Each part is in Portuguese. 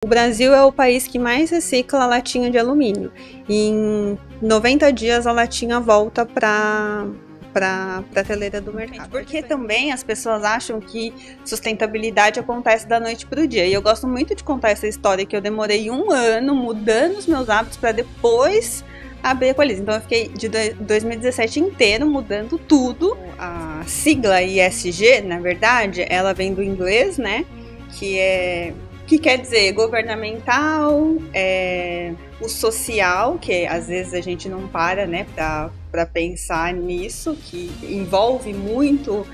O Brasil é o país que mais recicla a latinha de alumínio. Em 90 dias a latinha volta para a prateleira do mercado. Porque também as pessoas acham que sustentabilidade acontece da noite para o dia. E eu gosto muito de contar essa história que eu demorei 1 ano mudando os meus hábitos para depois abrir a Equalize. Então eu fiquei de 2017 inteiro mudando tudo. A sigla ESG, na verdade, ela vem do inglês, né? Que quer dizer governamental, o social, que às vezes a gente não para, né, para pensar nisso, que envolve muito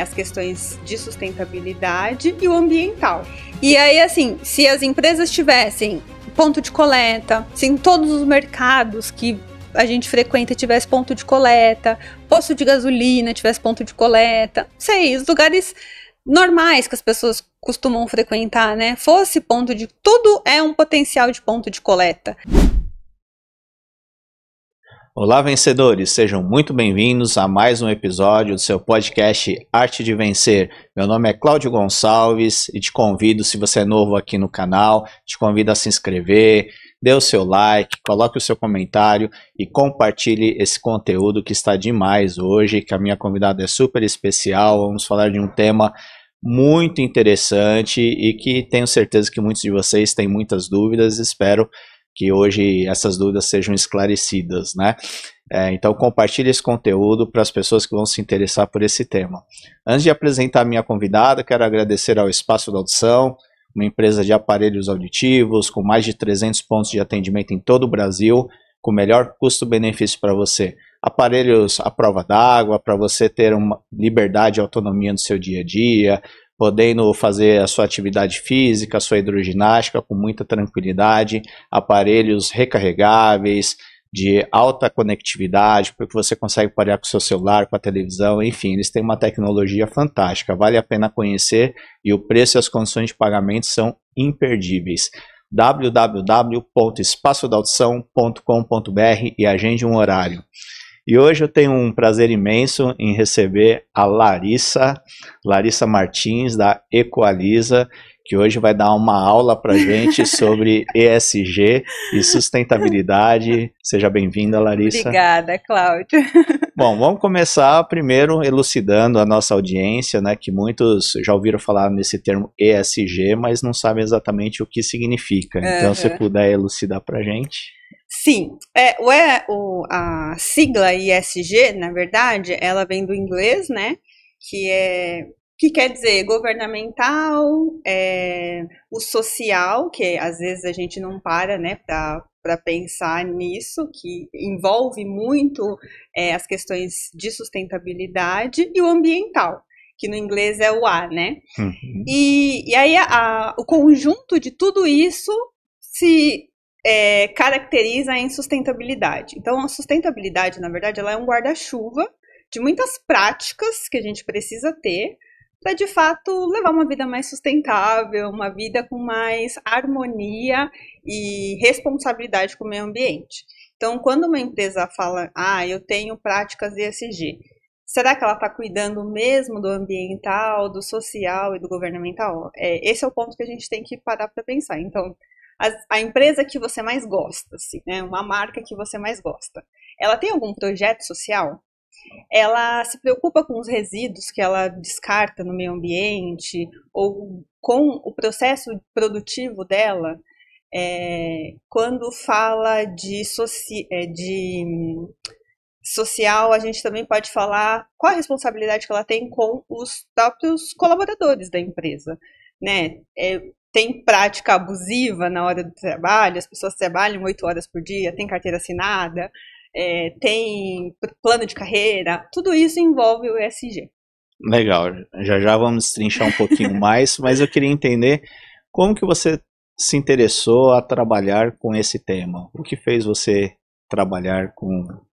as questões de sustentabilidade, e o ambiental. E aí, assim, se as empresas tivessem ponto de coleta, se em todos os mercados que a gente frequenta tivesse ponto de coleta, posto de gasolina tivesse ponto de coleta, os lugares normais que as pessoas costumam frequentar, né? Fosse ponto de... Tudo é um potencial de ponto de coleta. Olá, vencedores! Sejam muito bem-vindos a mais um episódio do seu podcast Arte de Vencer. Meu nome é Cláudio Gonçalves e te convido, se você é novo aqui no canal, te convido a se inscrever, dê o seu like, coloque o seu comentário e compartilhe esse conteúdo que está demais hoje, que a minha convidada é super especial. Vamos falar de um tema muito interessante e que tenho certeza que muitos de vocês têm muitas dúvidas. Espero que hoje essas dúvidas sejam esclarecidas, né? Então compartilhe esse conteúdo para as pessoas que vão se interessar por esse tema. Antes de apresentar a minha convidada, quero agradecer ao Espaço da Audição, uma empresa de aparelhos auditivos com mais de 300 pontos de atendimento em todo o Brasil, com o melhor custo-benefício para você. Aparelhos à prova d'água, para você ter uma liberdade e autonomia no seu dia a dia, podendo fazer a sua atividade física, a sua hidroginástica com muita tranquilidade, aparelhos recarregáveis, de alta conectividade, porque você consegue parear com o seu celular, com a televisão, enfim, eles têm uma tecnologia fantástica, vale a pena conhecer e o preço e as condições de pagamento são imperdíveis. www.espaçodaudição.com.br e agende um horário. E hoje eu tenho um prazer imenso em receber a Larissa Martins, da Equalize, que hoje vai dar uma aula para gente sobre ESG e sustentabilidade. Seja bem-vinda, Larissa. Obrigada, Cláudio. Bom, vamos começar primeiro elucidando a nossa audiência, né, que muitos já ouviram falar nesse termo ESG, mas não sabem exatamente o que significa. Então, se você puder elucidar para a gente. Sim, a sigla ESG, na verdade, ela vem do inglês, né, que quer dizer governamental, o social, que às vezes a gente não para, né, para pensar nisso, que envolve muito as questões de sustentabilidade, e o ambiental, que no inglês é o A, né? Uhum. E aí o conjunto de tudo isso se caracteriza em sustentabilidade. Então, a sustentabilidade, na verdade, ela é um guarda-chuva de muitas práticas que a gente precisa ter para, de fato, levar uma vida mais sustentável, uma vida com mais harmonia e responsabilidade com o meio ambiente. Então, quando uma empresa fala, eu tenho práticas ESG, será que ela está cuidando mesmo do ambiental, do social e do governamental? Esse é o ponto que a gente tem que parar para pensar. Então, a empresa que você mais gosta, assim, né, uma marca que você mais gosta, ela tem algum projeto social? Ela se preocupa com os resíduos que ela descarta no meio ambiente ou com o processo produtivo dela? Quando fala de social, a gente também pode falar qual a responsabilidade que ela tem com os próprios colaboradores da empresa, né? Tem prática abusiva na hora do trabalho, as pessoas trabalham 8 horas por dia, tem carteira assinada, tem plano de carreira, tudo isso envolve o ESG. Legal, já vamos destrinchar um pouquinho mais, mas eu queria entender como que você se interessou a trabalhar com esse tema. O que fez você trabalhar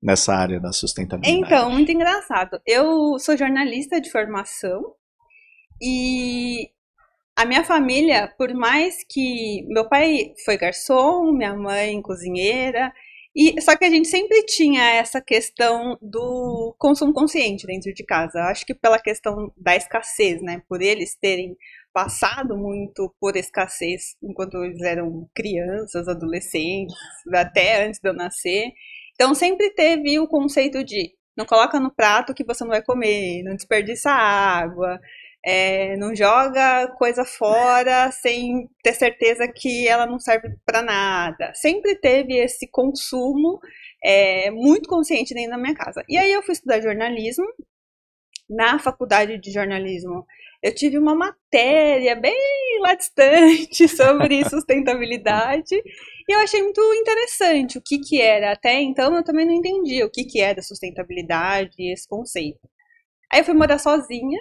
nessa área da sustentabilidade? Então, muito engraçado. Eu sou jornalista de formação e a minha família, por mais que meu pai foi garçom, minha mãe cozinheira, só que a gente sempre tinha essa questão do consumo consciente dentro de casa. Acho que pela questão da escassez, né? Por eles terem passado muito por escassez enquanto eles eram crianças, adolescentes, até antes de eu nascer. Então sempre teve o conceito de não coloca no prato que você não vai comer, não desperdiça água, não joga coisa fora sem ter certeza que ela não serve para nada. Sempre teve esse consumo muito consciente dentro da minha casa. E aí eu fui estudar jornalismo. Na faculdade de jornalismo, eu tive uma matéria bem lá distante sobre sustentabilidade e eu achei muito interessante o que era. Até então eu também não entendia o que era sustentabilidade e esse conceito. Aí eu fui morar sozinha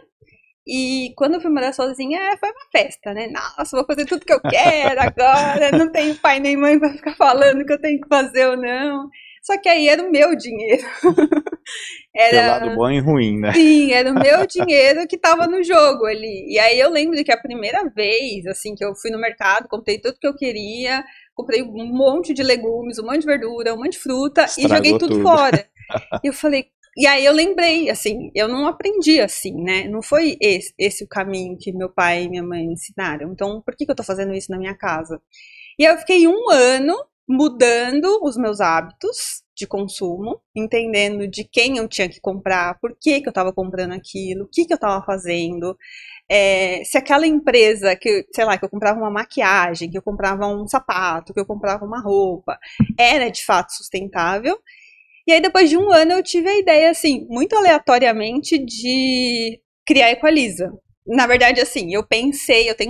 e quando eu fui morar sozinha foi uma festa, né? Nossa, vou fazer tudo que eu quero agora, não tenho pai nem mãe pra ficar falando que eu tenho que fazer ou não. Só que aí era o meu dinheiro. Tem o lado bom e ruim, né? Sim, era o meu dinheiro que tava no jogo ali. E aí eu lembro que a primeira vez, assim, que eu fui no mercado, comprei tudo que eu queria, comprei um monte de legumes, um monte de verdura, um monte de fruta e joguei tudo fora. E eu falei, e aí eu lembrei, assim, eu não aprendi assim, né? Não foi esse o caminho que meu pai e minha mãe ensinaram. Então, por que eu tô fazendo isso na minha casa? E aí eu fiquei 1 ano mudando os meus hábitos de consumo, entendendo de quem eu tinha que comprar, por que eu estava comprando aquilo, o que eu estava fazendo, se aquela empresa que, sei lá, que eu comprava uma maquiagem, que eu comprava um sapato, que eu comprava uma roupa, era de fato sustentável. E aí depois de 1 ano eu tive a ideia, assim, muito aleatoriamente de criar a Equaliza. Na verdade, assim, eu tenho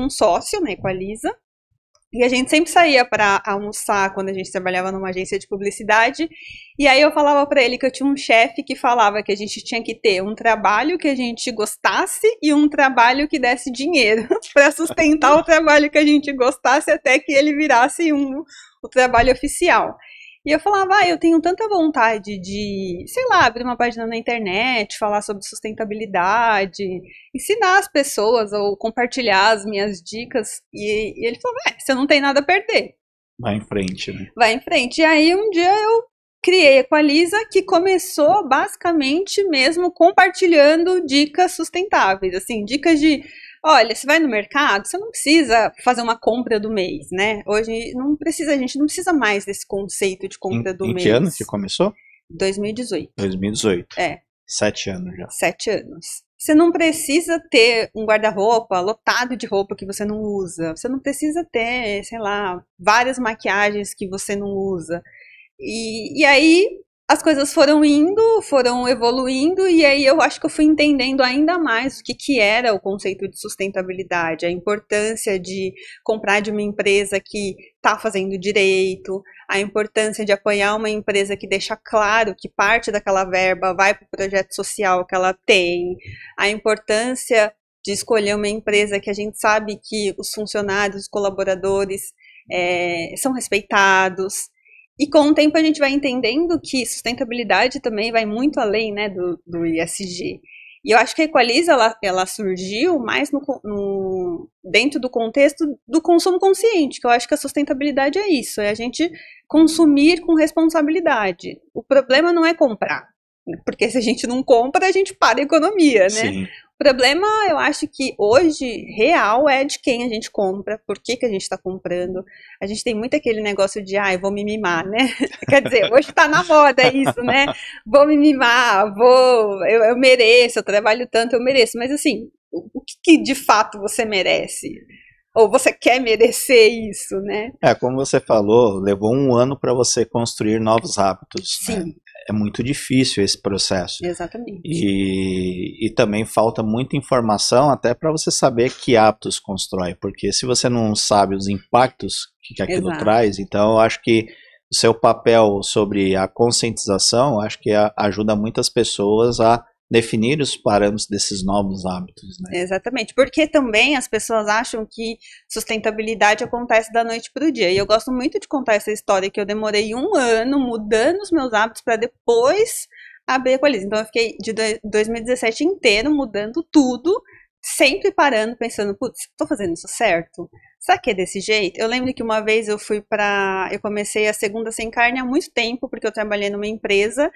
um sócio na Equaliza, e a gente sempre saía para almoçar quando a gente trabalhava numa agência de publicidade. E aí eu falava para ele que eu tinha um chefe que falava que a gente tinha que ter um trabalho que a gente gostasse e um trabalho que desse dinheiro para sustentar o trabalho que a gente gostasse até que ele virasse o trabalho oficial. E eu falava, eu tenho tanta vontade de, sei lá, abrir uma página na internet, falar sobre sustentabilidade, ensinar as pessoas ou compartilhar as minhas dicas. E ele falou, você não tem nada a perder. Vai em frente, né? Vai em frente. E aí um dia eu criei a Equaliza, que começou basicamente mesmo compartilhando dicas sustentáveis, assim, dicas de... Olha, você vai no mercado, você não precisa fazer uma compra do mês, né? Hoje não precisa, a gente não precisa mais desse conceito de compra do mês. Em que ano que começou? 2018. 2018. 7 anos já. 7 anos. Você não precisa ter um guarda-roupa lotado de roupa que você não usa. Você não precisa ter, sei lá, várias maquiagens que você não usa. E aí as coisas foram evoluindo, e aí eu acho que eu fui entendendo ainda mais o que era o conceito de sustentabilidade, a importância de comprar de uma empresa que está fazendo direito, a importância de apoiar uma empresa que deixa claro que parte daquela verba vai para o projeto social que ela tem, a importância de escolher uma empresa que a gente sabe que os funcionários, os colaboradores são respeitados. E com o tempo a gente vai entendendo que sustentabilidade também vai muito além, né, do ESG. E eu acho que a Equaliza, ela surgiu mais dentro do contexto do consumo consciente, que eu acho que a sustentabilidade é isso, é a gente consumir com responsabilidade. O problema não é comprar, porque se a gente não compra, a gente para a economia, né? Sim. O problema, eu acho que hoje, real, é de quem a gente compra, por que a gente está comprando. A gente tem muito aquele negócio de, eu vou me mimar, né? Quer dizer, hoje tá na moda isso, né? Vou me mimar, eu mereço, eu trabalho tanto, eu mereço. Mas assim, o que de fato você merece? Ou você quer merecer isso, né? Como você falou, levou 1 ano para você construir novos hábitos. Sim. Né? É muito difícil esse processo. Exatamente. E também falta muita informação até para você saber que hábitos constrói, porque se você não sabe os impactos que aquilo traz, então eu acho que o seu papel sobre a conscientização, acho que ajuda muitas pessoas a definir os parâmetros desses novos hábitos, né? Exatamente, porque também as pessoas acham que sustentabilidade acontece da noite para o dia, e eu gosto muito de contar essa história que eu demorei 1 ano mudando os meus hábitos para depois abrir a Equaliza. Então eu fiquei de 2017 inteiro mudando tudo, sempre parando, pensando, putz, tô fazendo isso certo? Será que é desse jeito? Eu lembro que uma vez eu comecei a Segunda Sem Carne há muito tempo, porque eu trabalhei numa empresa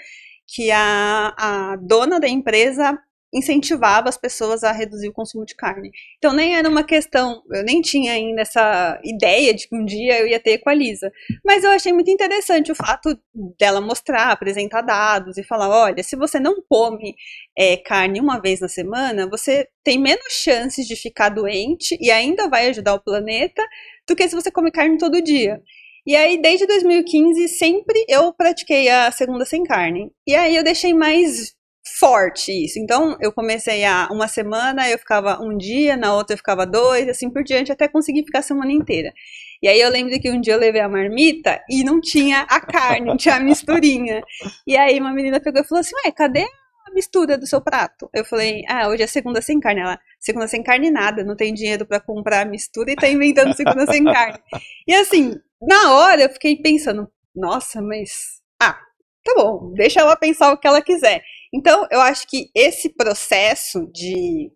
que a dona da empresa incentivava as pessoas a reduzir o consumo de carne. Então nem era uma questão, eu nem tinha ainda essa ideia de que um dia eu ia ter Equaliza. Mas eu achei muito interessante o fato dela mostrar, apresentar dados e falar, olha, se você não come carne uma vez na semana, você tem menos chances de ficar doente e ainda vai ajudar o planeta do que se você come carne todo dia. E aí, desde 2015, sempre eu pratiquei a segunda sem carne. E aí eu deixei mais forte isso. Então, eu comecei uma semana, eu ficava um dia, na outra eu ficava 2, assim por diante, até conseguir ficar a semana inteira. E aí eu lembro que um dia eu levei a marmita e não tinha a carne, não tinha a misturinha. E aí uma menina pegou e falou assim, ué, cadê a mistura do seu prato? Eu falei, hoje é segunda sem carne. Ela, segunda sem carne nada, não tem dinheiro pra comprar a mistura e tá inventando segunda sem carne. E assim, na hora eu fiquei pensando, nossa, mas... tá bom, deixa ela pensar o que ela quiser. Então, eu acho que esse processo de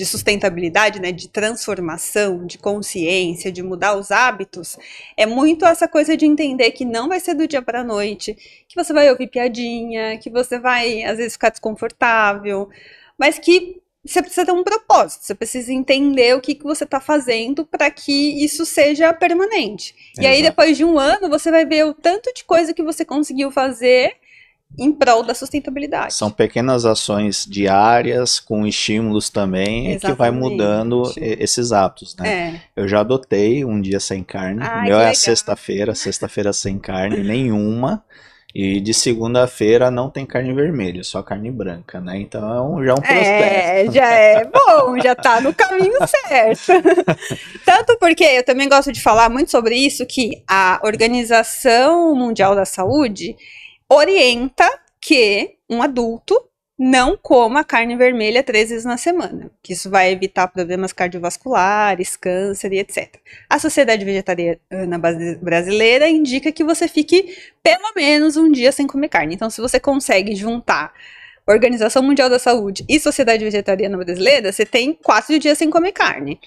sustentabilidade, né, de transformação, de consciência, de mudar os hábitos, é muito essa coisa de entender que não vai ser do dia para a noite, que você vai ouvir piadinha, que você vai, às vezes, ficar desconfortável, mas que você precisa ter um propósito, você precisa entender o que você está fazendo para que isso seja permanente. E aí, depois de um ano, você vai ver o tanto de coisa que você conseguiu fazer em prol da sustentabilidade. São pequenas ações diárias, com estímulos também, Exatamente. que vai mudando esses hábitos, né? Eu já adotei um dia sem carne, o meu é a sexta-feira sem carne nenhuma, e de segunda-feira não tem carne vermelha, só carne branca, né? Então já é um processo. Já é bom, já tá no caminho certo. Tanto porque eu também gosto de falar muito sobre isso, que a Organização Mundial da Saúde orienta que um adulto não coma carne vermelha 3 vezes na semana, que isso vai evitar problemas cardiovasculares, câncer e etc. A Sociedade Vegetariana Brasileira indica que você fique pelo menos um dia sem comer carne. Então, se você consegue juntar Organização Mundial da Saúde e Sociedade Vegetariana Brasileira, você tem 4 dias sem comer carne.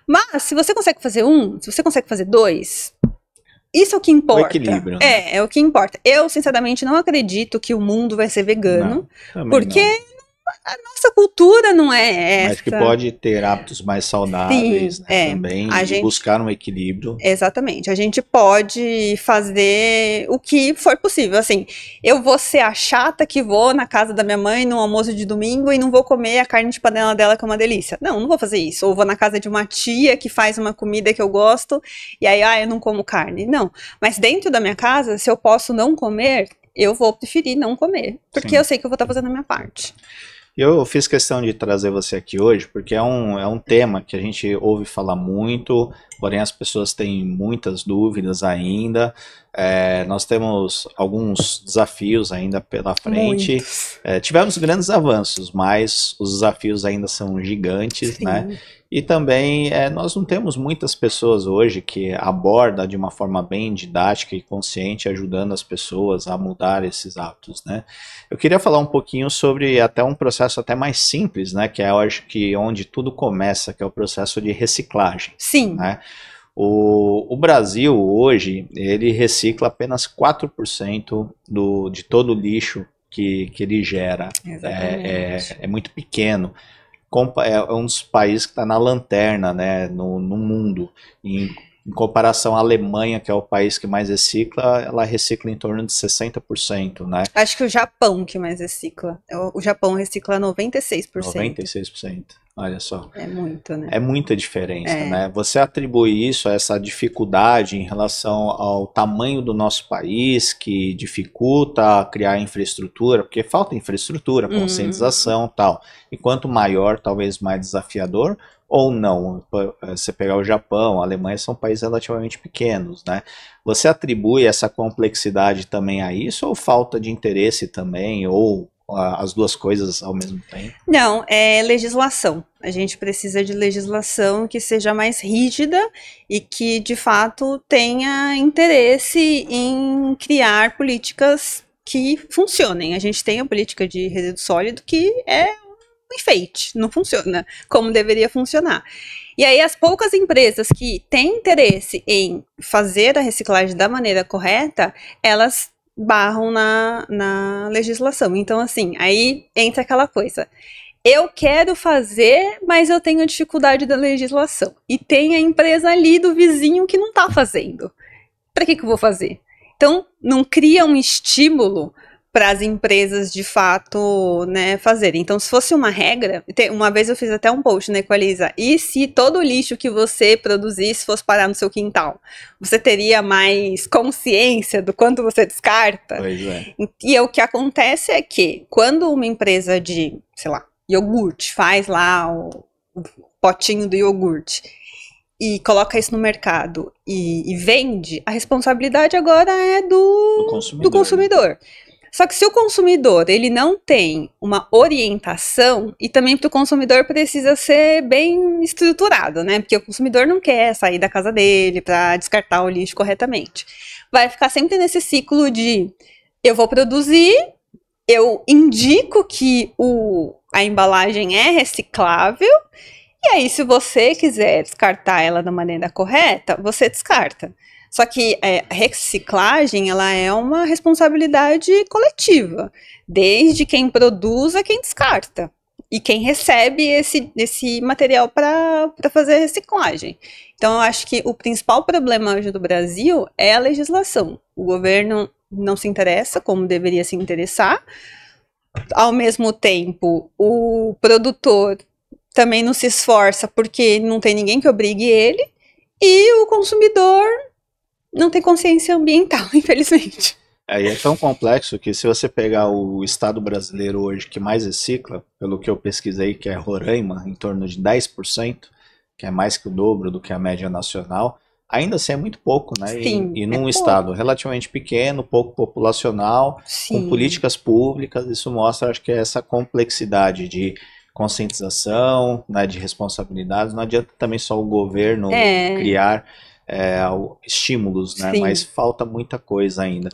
Mas, se você consegue fazer se você consegue fazer 2... isso é o que importa. O equilíbrio, né? É o que importa. Eu, sinceramente, não acredito que o mundo vai ser vegano, porque a nossa cultura não é essa. Mas que pode ter hábitos mais saudáveis, sim, né, também, e buscar um equilíbrio. Exatamente. A gente pode fazer o que for possível. Assim, eu vou ser a chata que vou na casa da minha mãe no almoço de domingo e não vou comer a carne de panela dela, que é uma delícia. Não vou fazer isso. Ou vou na casa de uma tia que faz uma comida que eu gosto e aí, eu não como carne. Não. Mas dentro da minha casa, se eu posso não comer, eu vou preferir não comer. Porque eu sei que eu vou estar fazendo a minha parte. Eu fiz questão de trazer você aqui hoje porque é um tema que a gente ouve falar muito, porém as pessoas têm muitas dúvidas ainda. Nós temos alguns desafios ainda pela frente. Tivemos grandes avanços, mas os desafios ainda são gigantes, né? E também nós não temos muitas pessoas hoje que abordam de uma forma bem didática e consciente, ajudando as pessoas a mudar esses hábitos, né? Eu queria falar um pouquinho sobre até um processo até mais simples, né? Que eu acho que onde tudo começa, que é o processo de reciclagem. Sim. Né? O Brasil hoje, ele recicla apenas 4% de todo o lixo que ele gera. É muito pequeno. É um dos países que está na lanterna, né, no mundo. Em comparação à Alemanha, que é o país que mais recicla, ela recicla em torno de 60%, né? Acho que o Japão que mais recicla. O Japão recicla 96%. 96%. Olha só. É muito, né? É muita diferença, né? Você atribui isso a essa dificuldade em relação ao tamanho do nosso país, que dificulta criar infraestrutura, porque falta infraestrutura, conscientização e tal. E quanto maior, talvez mais desafiador, ou não. Você pegar o Japão, a Alemanha, são países relativamente pequenos, né? Você atribui essa complexidade também a isso, ou falta de interesse também, ou as duas coisas ao mesmo tempo? Não, é legislação. A gente precisa de legislação que seja mais rígida e que, de fato, tenha interesse em criar políticas que funcionem. A gente tem a política de resíduo sólido que é um enfeite, não funciona como deveria funcionar. E aí as poucas empresas que têm interesse em fazer a reciclagem da maneira correta, elas barram na legislação. Então, assim, aí entra aquela coisa. eu quero fazer, mas eu tenho dificuldade da legislação. E tem a empresa ali do vizinho que não está fazendo. Para que eu vou fazer? Então, não cria um estímulo para as empresas de fato, né, fazerem. Então, se fosse uma regra, uma vez eu fiz até um post, né, com a Lisa, e se todo o lixo que você produzisse fosse parar no seu quintal? Você teria mais consciência do quanto você descarta? Pois é. E o que acontece é que, quando uma empresa de, sei lá, iogurte faz lá o potinho do iogurte e coloca isso no mercado e vende, a responsabilidade agora é do consumidor. Só que se o consumidor ele não tem uma orientação, e também para o consumidor precisa ser bem estruturado, né? Porque o consumidor não quer sair da casa dele para descartar o lixo corretamente. Vai ficar sempre nesse ciclo de eu vou produzir, eu indico que a embalagem é reciclável, e aí se você quiser descartar ela da maneira correta, você descarta. Só que a reciclagem, ela é uma responsabilidade coletiva, desde quem produz a quem descarta, e quem recebe esse material para fazer a reciclagem. Então, eu acho que o principal problema hoje do Brasil é a legislação. O governo não se interessa como deveria se interessar, ao mesmo tempo, o produtor também não se esforça porque não tem ninguém que obrigue ele, e o consumidor não tem consciência ambiental, infelizmente. E é tão complexo que se você pegar o estado brasileiro hoje que mais recicla, pelo que eu pesquisei, que é Roraima, em torno de 10%, que é mais que o dobro do que a média nacional, ainda assim é muito pouco, né? Sim, e num estado relativamente pequeno, pouco populacional, sim, com políticas públicas, isso mostra, acho que essa complexidade de conscientização, né, de responsabilidades. Não adianta também só o governo criar estímulos, né? Mas falta muita coisa ainda.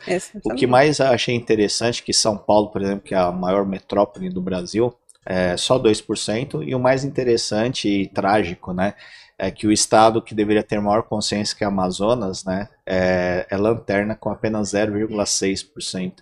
O que mais achei interessante que São Paulo, por exemplo, que é a maior metrópole do Brasil, é só 2%, e o mais interessante e trágico, né, é que o estado que deveria ter maior consciência que é Amazonas, né, é lanterna com apenas 0,6%.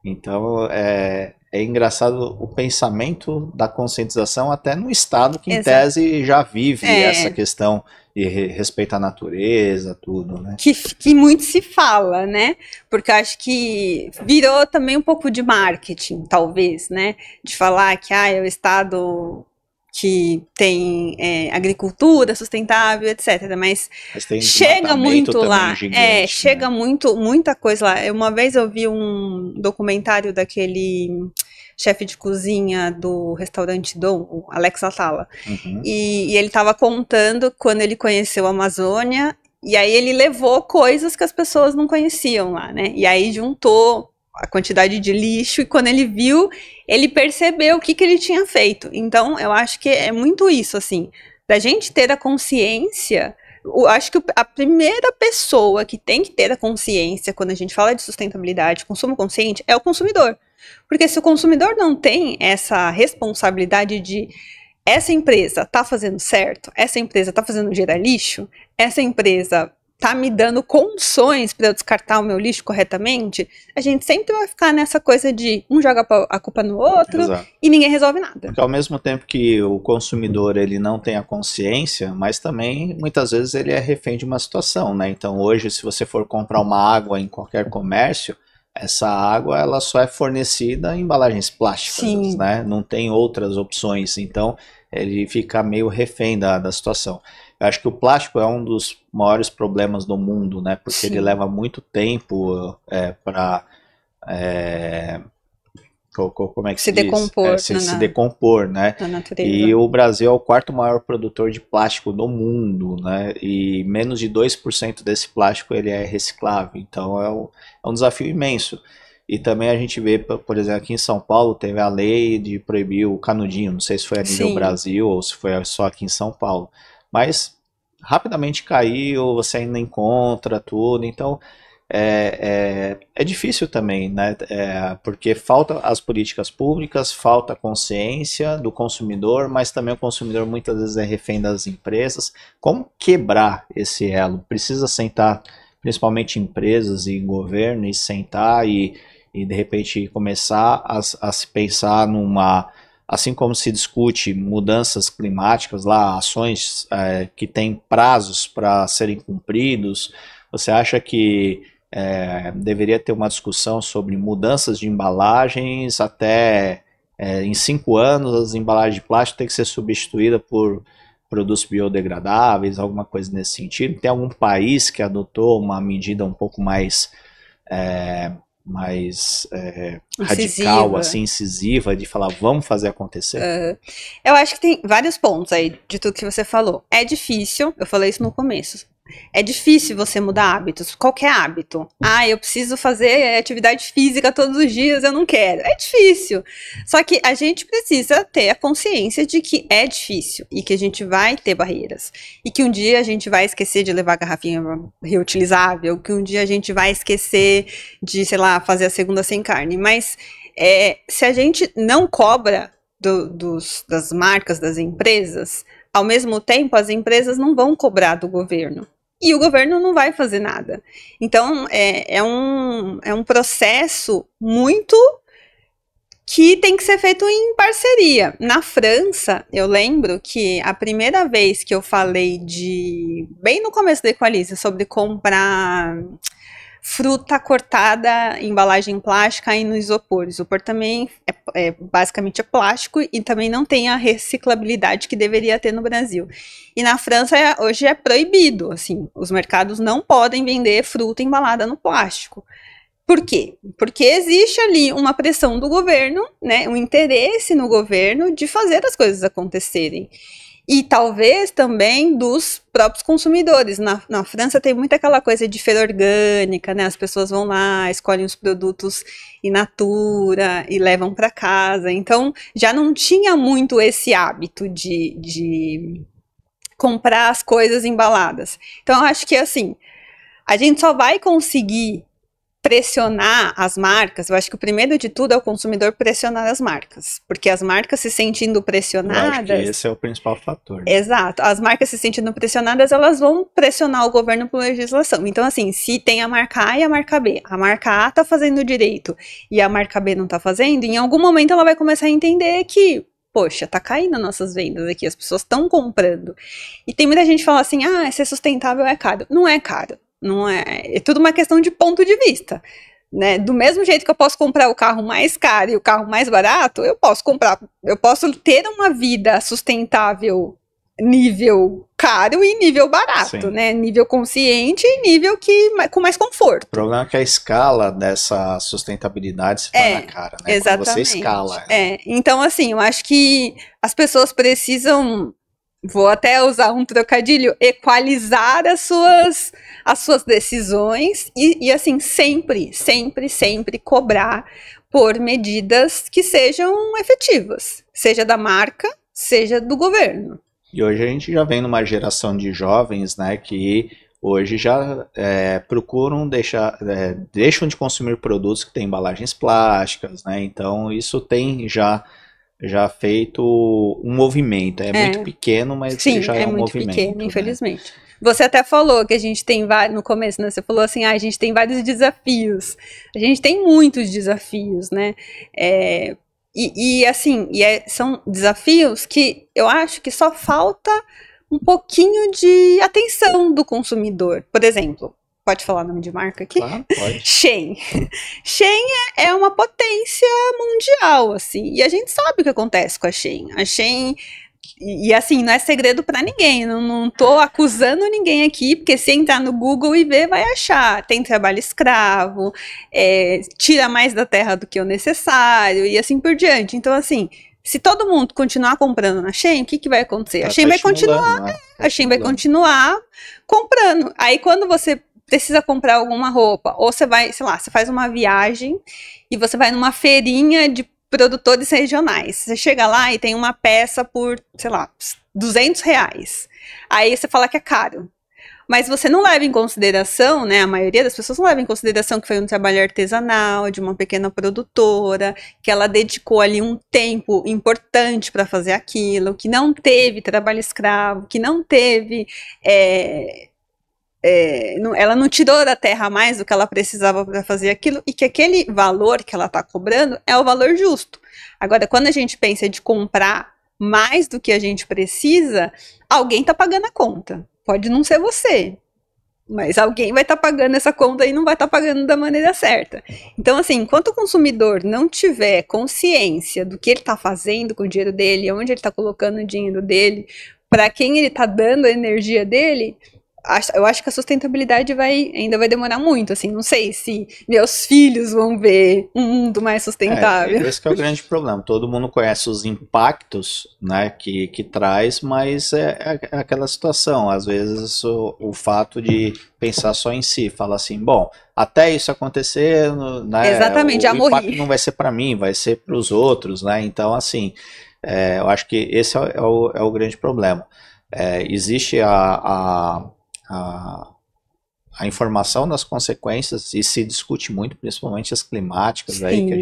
Então é engraçado o pensamento da conscientização até no estado que em tese já vive essa questão de respeito à natureza, tudo, né? Que muito se fala, né? Porque eu acho que virou também um pouco de marketing, talvez, né? De falar que é o estado que tem agricultura sustentável, etc. Mas chega muito lá, gigante, chega muita coisa lá. Uma vez eu vi um documentário daquele chefe de cozinha do restaurante Dom, o Alex Atala, e ele estava contando quando ele conheceu a Amazônia, e aí ele levou coisas que as pessoas não conheciam lá, né? E aí juntou a quantidade de lixo, e quando ele viu, ele percebeu o que ele tinha feito. Então, eu acho que é muito isso, assim, da gente ter a consciência. Eu acho que a primeira pessoa que tem que ter a consciência quando a gente fala de sustentabilidade, consumo consciente, é o consumidor. Porque se o consumidor não tem essa responsabilidade de essa empresa está fazendo certo, essa empresa está fazendo gerar lixo, essa empresa tá me dando condições para eu descartar o meu lixo corretamente, a gente sempre vai ficar nessa coisa de um joga a culpa no outro. Exato. E ninguém resolve nada. Porque ao mesmo tempo que o consumidor ele não tem a consciência, mas também muitas vezes ele é refém de uma situação, né? Então hoje se você for comprar uma água em qualquer comércio, essa água ela só é fornecida em embalagens plásticas, sim, né? Não tem outras opções, então ele fica meio refém da situação. Eu acho que o plástico é um dos maiores problemas do mundo, né? Porque sim, ele leva muito tempo para como é que se diz? Decompor, se decompor, né? Na natureza. E o Brasil é o quarto maior produtor de plástico do mundo, né? E menos de 2% desse plástico ele é reciclável. Então é um desafio imenso. E também a gente vê, por exemplo, aqui em São Paulo teve a lei de proibir o canudinho. Não sei se foi a nível sim, Brasil ou se foi só aqui em São Paulo. Mas rapidamente caiu, você ainda encontra tudo. Então é difícil também, né? Porque falta as políticas públicas, falta a consciência do consumidor, mas também o consumidor muitas vezes é refém das empresas. Como quebrar esse elo? Precisa sentar, principalmente empresas e governo, e sentar e de repente começar a se pensar numa assim como se discute mudanças climáticas lá, ações que têm prazos para serem cumpridos, você acha que deveria ter uma discussão sobre mudanças de embalagens até em 5 anos as embalagens de plástico têm que ser substituídas por produtos biodegradáveis, alguma coisa nesse sentido? Tem algum país que adotou uma medida um pouco mais radical, assim, incisiva, de falar, vamos fazer acontecer? Eu acho que tem vários pontos aí de tudo que você falou. É difícil, eu falei isso no começo. É difícil você mudar hábitos, qualquer hábito. Eu preciso fazer atividade física todos os dias, eu não quero. É difícil. Só que a gente precisa ter a consciência de que é difícil e que a gente vai ter barreiras. E que um dia a gente vai esquecer de levar garrafinha reutilizável, que um dia a gente vai esquecer de, sei lá, fazer a segunda sem carne. Mas se a gente não cobra das marcas, das empresas, ao mesmo tempo as empresas não vão cobrar do governo. E o governo não vai fazer nada. Então, é um processo muito que tem que ser feito em parceria. Na França, eu lembro que a primeira vez que eu falei bem no começo da Equalize, sobre comprar fruta cortada em embalagem plástica e no isopor. Isopor também basicamente é plástico e também não tem a reciclabilidade que deveria ter no Brasil. E na França hoje é proibido, assim, os mercados não podem vender fruta embalada no plástico. Por quê? Porque existe ali uma pressão do governo, né, um interesse no governo de fazer as coisas acontecerem. E talvez também dos próprios consumidores. Na França tem muita aquela coisa de feira orgânica, né? As pessoas vão lá, escolhem os produtos in natura e levam para casa. Então, já não tinha muito esse hábito de comprar as coisas embaladas. Então, eu acho que, assim, a gente só vai conseguir pressionar as marcas. Eu acho que o primeiro de tudo é o consumidor pressionar as marcas, porque as marcas se sentindo pressionadas... Eu acho que esse é o principal fator. Né? Exato, as marcas se sentindo pressionadas, elas vão pressionar o governo por legislação. Então, assim, se tem a marca A e a marca B, a marca A tá fazendo direito e a marca B não tá fazendo, em algum momento ela vai começar a entender que, poxa, tá caindo nossas vendas aqui, as pessoas estão comprando. E tem muita gente que fala assim, ser sustentável é caro. Não é caro. Não é tudo uma questão de ponto de vista, né? Do mesmo jeito que eu posso comprar o carro mais caro e o carro mais barato, eu posso ter uma vida sustentável nível caro e nível barato, sim, né? Nível consciente e nível com mais conforto. O problema é que a escala dessa sustentabilidade se torna cara, né? Exatamente. Quando você escala. Então, assim, eu acho que as pessoas precisam... Vou até usar um trocadilho, equalizar as suas decisões e assim, sempre cobrar por medidas que sejam efetivas, seja da marca, seja do governo. E hoje a gente já vem numa geração de jovens, né, que hoje já procuram deixam de consumir produtos que têm embalagens plásticas, né, então isso tem já feito um movimento, muito pequeno, mas sim, já é um movimento. Sim, é muito pequeno, né? Infelizmente. Você até falou que a gente tem vários, no começo, né, você falou assim, a gente tem vários desafios, a gente tem muitos desafios, né, são desafios que eu acho que só falta um pouquinho de atenção do consumidor. Por exemplo, pode falar o nome de marca aqui? Claro, pode. Shein. Shein é uma potência mundial, assim, e a gente sabe o que acontece com a Shein. A Shein, e assim, não é segredo pra ninguém, não tô acusando ninguém aqui, porque se entrar no Google e ver, vai achar. Tem trabalho escravo, tira mais da terra do que o necessário, e assim por diante. Então, assim, se todo mundo continuar comprando na Shein, o que vai acontecer? A Shein vai continuar, a Shein vai continuar comprando. Aí, quando você precisa comprar alguma roupa, ou você vai, sei lá, você faz uma viagem e você vai numa feirinha de produtores regionais. Você chega lá e tem uma peça por, sei lá, R$200. Aí você fala que é caro. Mas você não leva em consideração, né, a maioria das pessoas não leva em consideração que foi um trabalho artesanal, de uma pequena produtora, que ela dedicou ali um tempo importante para fazer aquilo, que não teve trabalho escravo, que não teve... ela não tirou da terra mais do que ela precisava para fazer aquilo, e que aquele valor que ela está cobrando é o valor justo. Agora, quando a gente pensa de comprar mais do que a gente precisa, alguém está pagando a conta. Pode não ser você, mas alguém vai estar pagando essa conta e não vai estar pagando da maneira certa. Então, assim, enquanto o consumidor não tiver consciência do que ele está fazendo com o dinheiro dele, onde ele está colocando o dinheiro dele, para quem ele está dando a energia dele, eu acho que a sustentabilidade ainda vai demorar muito, assim, não sei se meus filhos vão ver um mundo mais sustentável. Esse que é o grande problema, todo mundo conhece os impactos, né, que traz, mas é aquela situação, às vezes o fato de pensar só em si, falar assim, bom, até isso acontecer, né, Exatamente, o impacto não vai ser para mim, vai ser para os outros, né, então assim, eu acho que esse é o grande problema. Existe a informação das consequências, e se discute muito, principalmente as climáticas, aí, que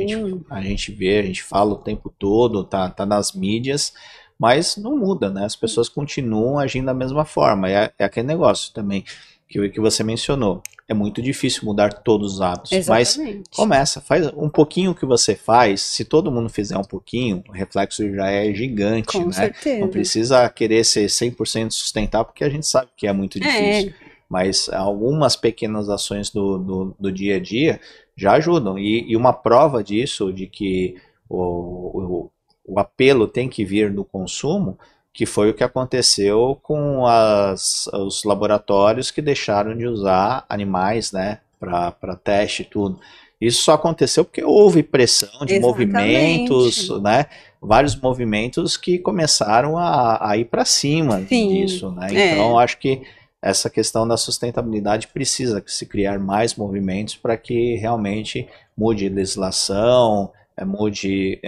a gente vê, a gente fala o tempo todo, tá nas mídias, mas não muda, né? As pessoas continuam agindo da mesma forma. É aquele negócio também que você mencionou. É muito difícil mudar todos os hábitos. Exatamente. Mas começa, faz um pouquinho que você faz, se todo mundo fizer um pouquinho, o reflexo já é gigante, com né? Certeza. Não precisa querer ser 100% sustentável, porque a gente sabe que é muito difícil. Mas algumas pequenas ações do dia a dia já ajudam. E uma prova disso, de que o apelo tem que vir do consumo, que foi o que aconteceu com os laboratórios que deixaram de usar animais, né, para teste e tudo. Isso só aconteceu porque houve pressão de movimentos, né, vários movimentos que começaram a ir para cima disso, né. Então, acho que essa questão da sustentabilidade precisa se criar mais movimentos para que realmente mude legislação, mude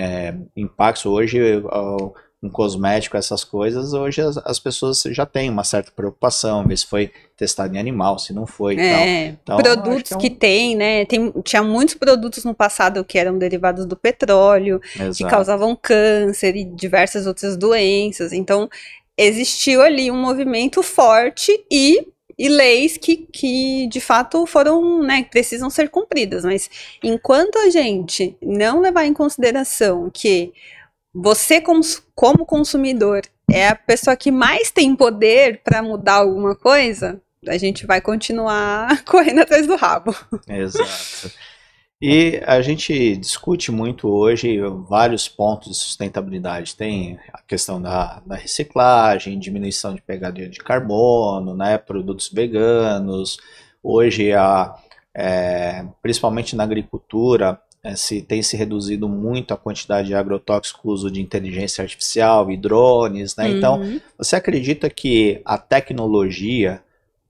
impactos. Hoje, um cosmético, essas coisas, hoje as pessoas já têm uma certa preocupação, ver se foi testado em animal, se não foi. Então, produtos que tem, né? Tinha muitos produtos no passado que eram derivados do petróleo, que causavam câncer e diversas outras doenças. Então, existiu ali um movimento forte e leis que de fato foram, né, precisam ser cumpridas. Mas enquanto a gente não levar em consideração que você, como consumidor, é a pessoa que mais tem poder para mudar alguma coisa, a gente vai continuar correndo atrás do rabo. Exato. E a gente discute muito hoje vários pontos de sustentabilidade. Tem a questão da reciclagem, diminuição de pegada de carbono, né, produtos veganos. Hoje, principalmente na agricultura, tem se reduzido muito a quantidade de agrotóxico, uso de inteligência artificial e drones, né? Então, você acredita que a tecnologia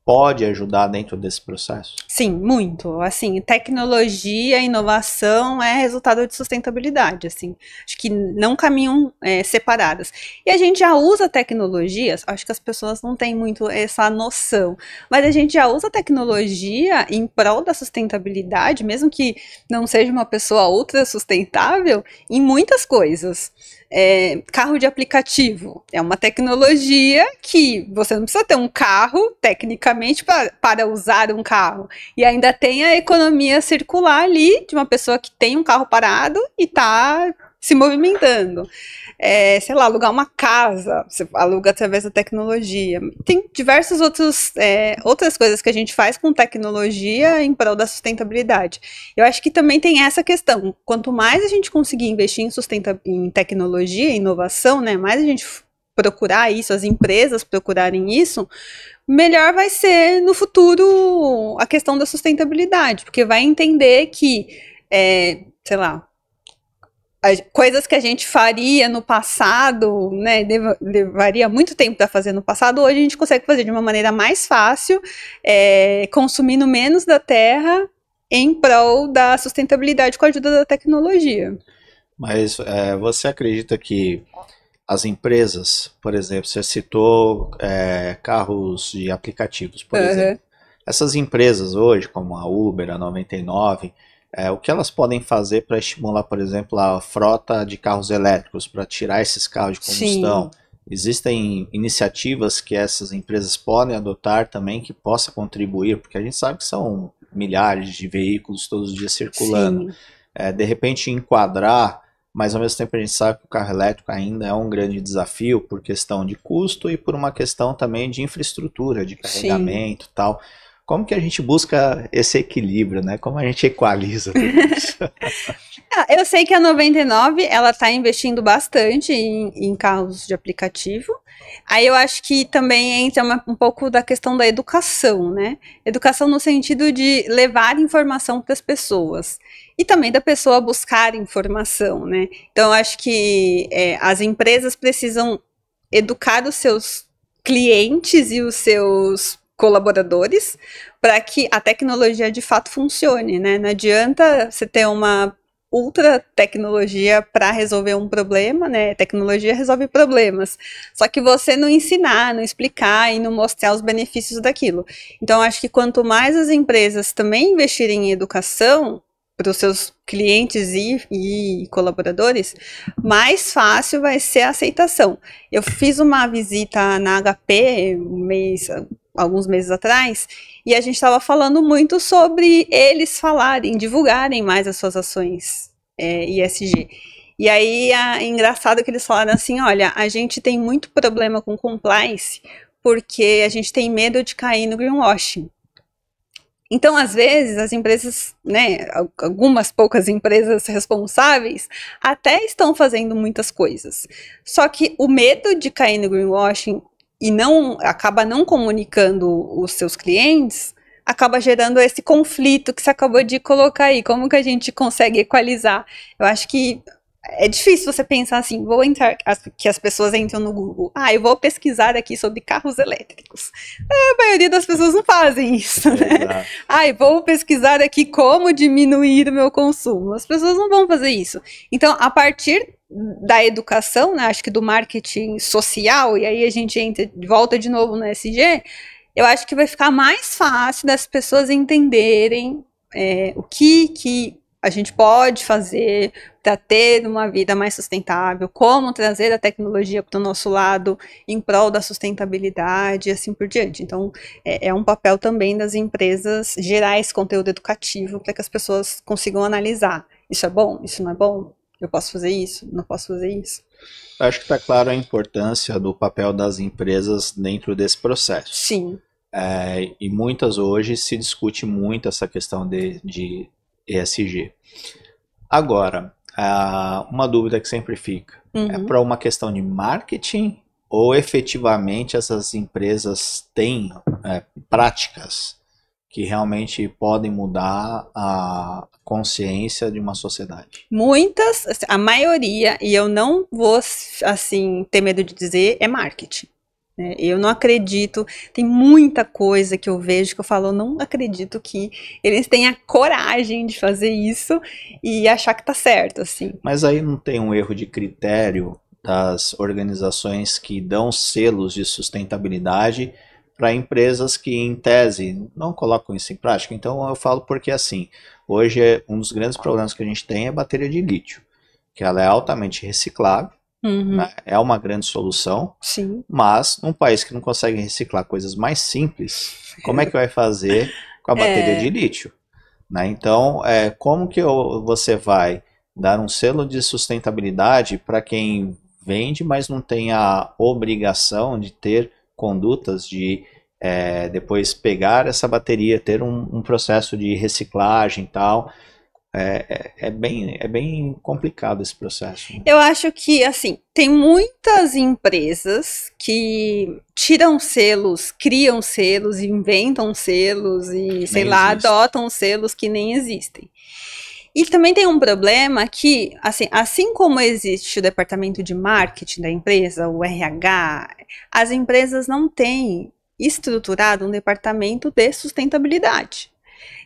pode ajudar dentro desse processo? Sim, muito. Assim, tecnologia, inovação é resultado de sustentabilidade, assim. Acho que não caminham separadas. E a gente já usa tecnologias, acho que as pessoas não têm muito essa noção, mas a gente já usa tecnologia em prol da sustentabilidade, mesmo que não seja uma pessoa ultra sustentável, em muitas coisas. Carro de aplicativo é uma tecnologia que você não precisa ter um carro, tecnicamente, para usar um carro. E ainda tem a economia circular ali, de uma pessoa que tem um carro parado e está se movimentando. Sei lá, alugar uma casa, você aluga através da tecnologia. Tem diversas outras coisas que a gente faz com tecnologia em prol da sustentabilidade. Eu acho que também tem essa questão. Quanto mais a gente conseguir investir em tecnologia, inovação, né, mais a gente procurar isso, as empresas procurarem isso, melhor vai ser no futuro a questão da sustentabilidade, porque vai entender que, sei lá, coisas que a gente faria no passado, né, levaria muito tempo para fazer no passado, hoje a gente consegue fazer de uma maneira mais fácil, consumindo menos da terra em prol da sustentabilidade com a ajuda da tecnologia. Mas você acredita que as empresas, por exemplo, você citou carros de aplicativos, por exemplo, essas empresas hoje, como a Uber, a 99, o que elas podem fazer para estimular, por exemplo, a frota de carros elétricos, para tirar esses carros de combustão? Sim. Existem iniciativas que essas empresas podem adotar também que possa contribuir, porque a gente sabe que são milhares de veículos todos os dias circulando. De repente enquadrar mas ao mesmo tempo a gente sabe que o carro elétrico ainda é um grande desafio por questão de custo e por uma questão também de infraestrutura, de carregamento e tal. Como que a gente busca esse equilíbrio, né? Como a gente equaliza tudo isso? Eu sei que a 99, ela está investindo bastante em carros de aplicativo. Aí eu acho que também entra um pouco da questão da educação, né? Educação no sentido de levar informação para as pessoas. E também da pessoa buscar informação, né? Então eu acho que as empresas precisam educar os seus clientes e os seus colaboradores para que a tecnologia de fato funcione, né? Não adianta você ter uma ultra tecnologia para resolver um problema, né? Tecnologia resolve problemas. Só que você não ensinar, não explicar e não mostrar os benefícios daquilo. Então, acho que quanto mais as empresas também investirem em educação para os seus clientes e colaboradores, mais fácil vai ser a aceitação. Eu fiz uma visita na HP alguns meses atrás, e a gente estava falando muito sobre eles falarem, divulgarem mais as suas ações ESG. E aí, engraçado que eles falaram assim, olha, a gente tem muito problema com compliance, porque a gente tem medo de cair no greenwashing. Então, às vezes, as empresas, né, algumas poucas empresas responsáveis, até estão fazendo muitas coisas. Só que o medo de cair no greenwashing e acaba não comunicando os seus clientes, acaba gerando esse conflito que você acabou de colocar aí. Como que a gente consegue equalizar? Eu acho que é difícil você pensar assim, que as pessoas entram no Google, eu vou pesquisar aqui sobre carros elétricos. A maioria das pessoas não fazem isso, né? Vou pesquisar aqui como diminuir o meu consumo. As pessoas não vão fazer isso. Então, a partir da educação, né, acho que do marketing social, e aí a gente volta de novo no SG, eu acho que vai ficar mais fácil das pessoas entenderem o que a gente pode fazer para ter uma vida mais sustentável, como trazer a tecnologia para o nosso lado em prol da sustentabilidade e assim por diante. Então, é um papel também das empresas gerar esse conteúdo educativo para que as pessoas consigam analisar. Isso é bom? Isso não é bom? Eu posso fazer isso? Não posso fazer isso? Acho que está claro a importância do papel das empresas dentro desse processo. Sim. E muitas hoje se discute muito essa questão de ESG. Agora, uma dúvida que sempre fica, é para uma questão de marketing ou efetivamente essas empresas têm práticas que realmente podem mudar a consciência de uma sociedade? Muitas, a maioria, e eu não vou assim ter medo de dizer, é marketing. Eu não acredito, tem muita coisa que eu vejo que eu falo, eu não acredito que eles tenham a coragem de fazer isso e achar que tá certo, assim. Mas aí não tem um erro de critério das organizações que dão selos de sustentabilidade para empresas que, em tese, não colocam isso em prática? Então eu falo porque, assim, hoje um dos grandes problemas que a gente tem é a bateria de lítio, que ela é altamente reciclável. Né? É uma grande solução. Sim. Mas num país que não consegue reciclar coisas mais simples, como é que vai fazer com a bateria de lítio? Né? Então, como que você vai dar um selo de sustentabilidade para quem vende, mas não tem a obrigação de ter condutas de depois pegar essa bateria, ter um processo de reciclagem e tal? É bem complicado esse processo. Né? Eu acho que, assim, tem muitas empresas que tiram selos, criam selos, inventam selos e, sei lá, adotam selos que nem existem. E também tem um problema que, assim como existe o departamento de marketing da empresa, o RH, as empresas não têm estruturado um departamento de sustentabilidade.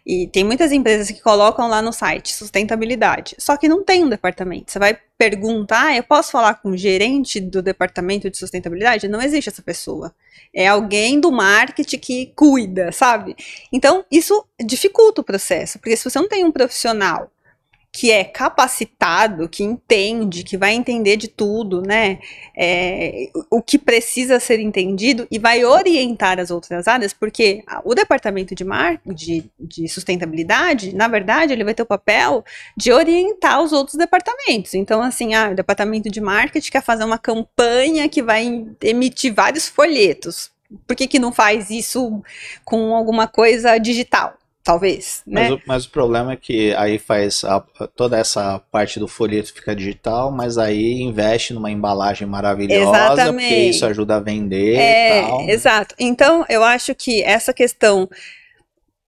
E tem muitas empresas que colocam lá no site sustentabilidade, só que não tem um departamento. Você vai perguntar, eu posso falar com o gerente do departamento de sustentabilidade? Não existe essa pessoa. É alguém do marketing que cuida, sabe? Então, isso dificulta o processo, porque se você não tem um profissional que é capacitado, que entende, que vai entender de tudo, né? O que precisa ser entendido e vai orientar as outras áreas, porque o departamento de sustentabilidade, na verdade, ele vai ter o papel de orientar os outros departamentos. Então, assim, o departamento de marketing quer fazer uma campanha que vai emitir vários folhetos. Por que não faz isso com alguma coisa digital? Talvez, né? Mas o problema é que aí faz toda essa parte do folheto fica digital, mas aí investe numa embalagem maravilhosa, exatamente, porque isso ajuda a vender e tal. Exato. Então, eu acho que essa questão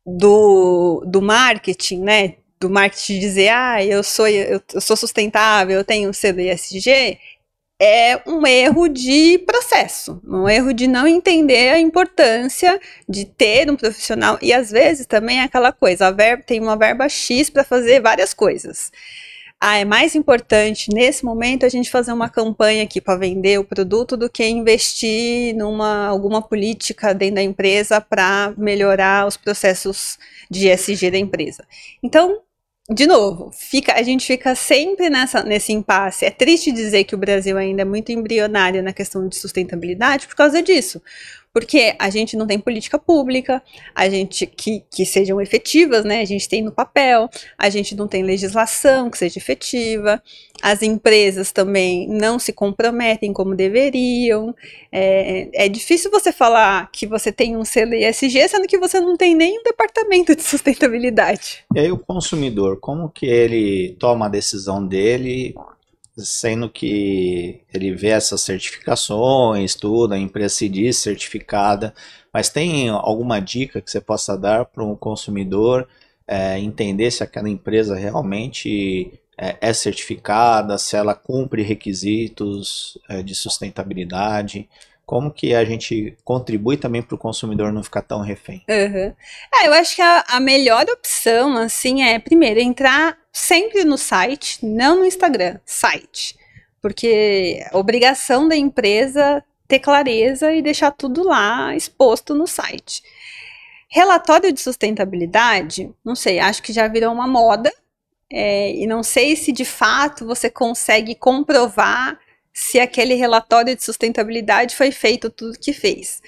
do marketing, né? Do marketing dizer, eu sou sustentável, eu tenho um selo ESG, é um erro de processo, um erro de não entender a importância de ter um profissional, e às vezes também é aquela coisa, tem uma verba X para fazer várias coisas. É mais importante nesse momento a gente fazer uma campanha aqui para vender o produto do que investir alguma política dentro da empresa para melhorar os processos de ESG da empresa. Então, de novo, a gente fica sempre nesse impasse. É triste dizer que o Brasil ainda é muito embrionário na questão de sustentabilidade por causa disso. Porque a gente não tem política pública, a gente que sejam efetivas, né? A gente tem no papel, a gente não tem legislação que seja efetiva, as empresas também não se comprometem como deveriam. É difícil você falar que você tem um selo ESG, sendo que você não tem nem um departamento de sustentabilidade. E aí o consumidor, como que ele toma a decisão dele, sendo que ele vê essas certificações, tudo, a empresa se diz certificada, mas tem alguma dica que você possa dar para um consumidor entender se aquela empresa realmente é certificada, se ela cumpre requisitos de sustentabilidade? Como que a gente contribui também para o consumidor não ficar tão refém? Uhum. Eu acho que a melhor opção, assim, primeiro, entrar sempre no site, não no Instagram, site. Porque a obrigação da empresa ter clareza e deixar tudo lá exposto no site. Relatório de sustentabilidade, não sei, acho que já virou uma moda, e não sei se de fato você consegue comprovar se aquele relatório de sustentabilidade foi feito tudo que fez.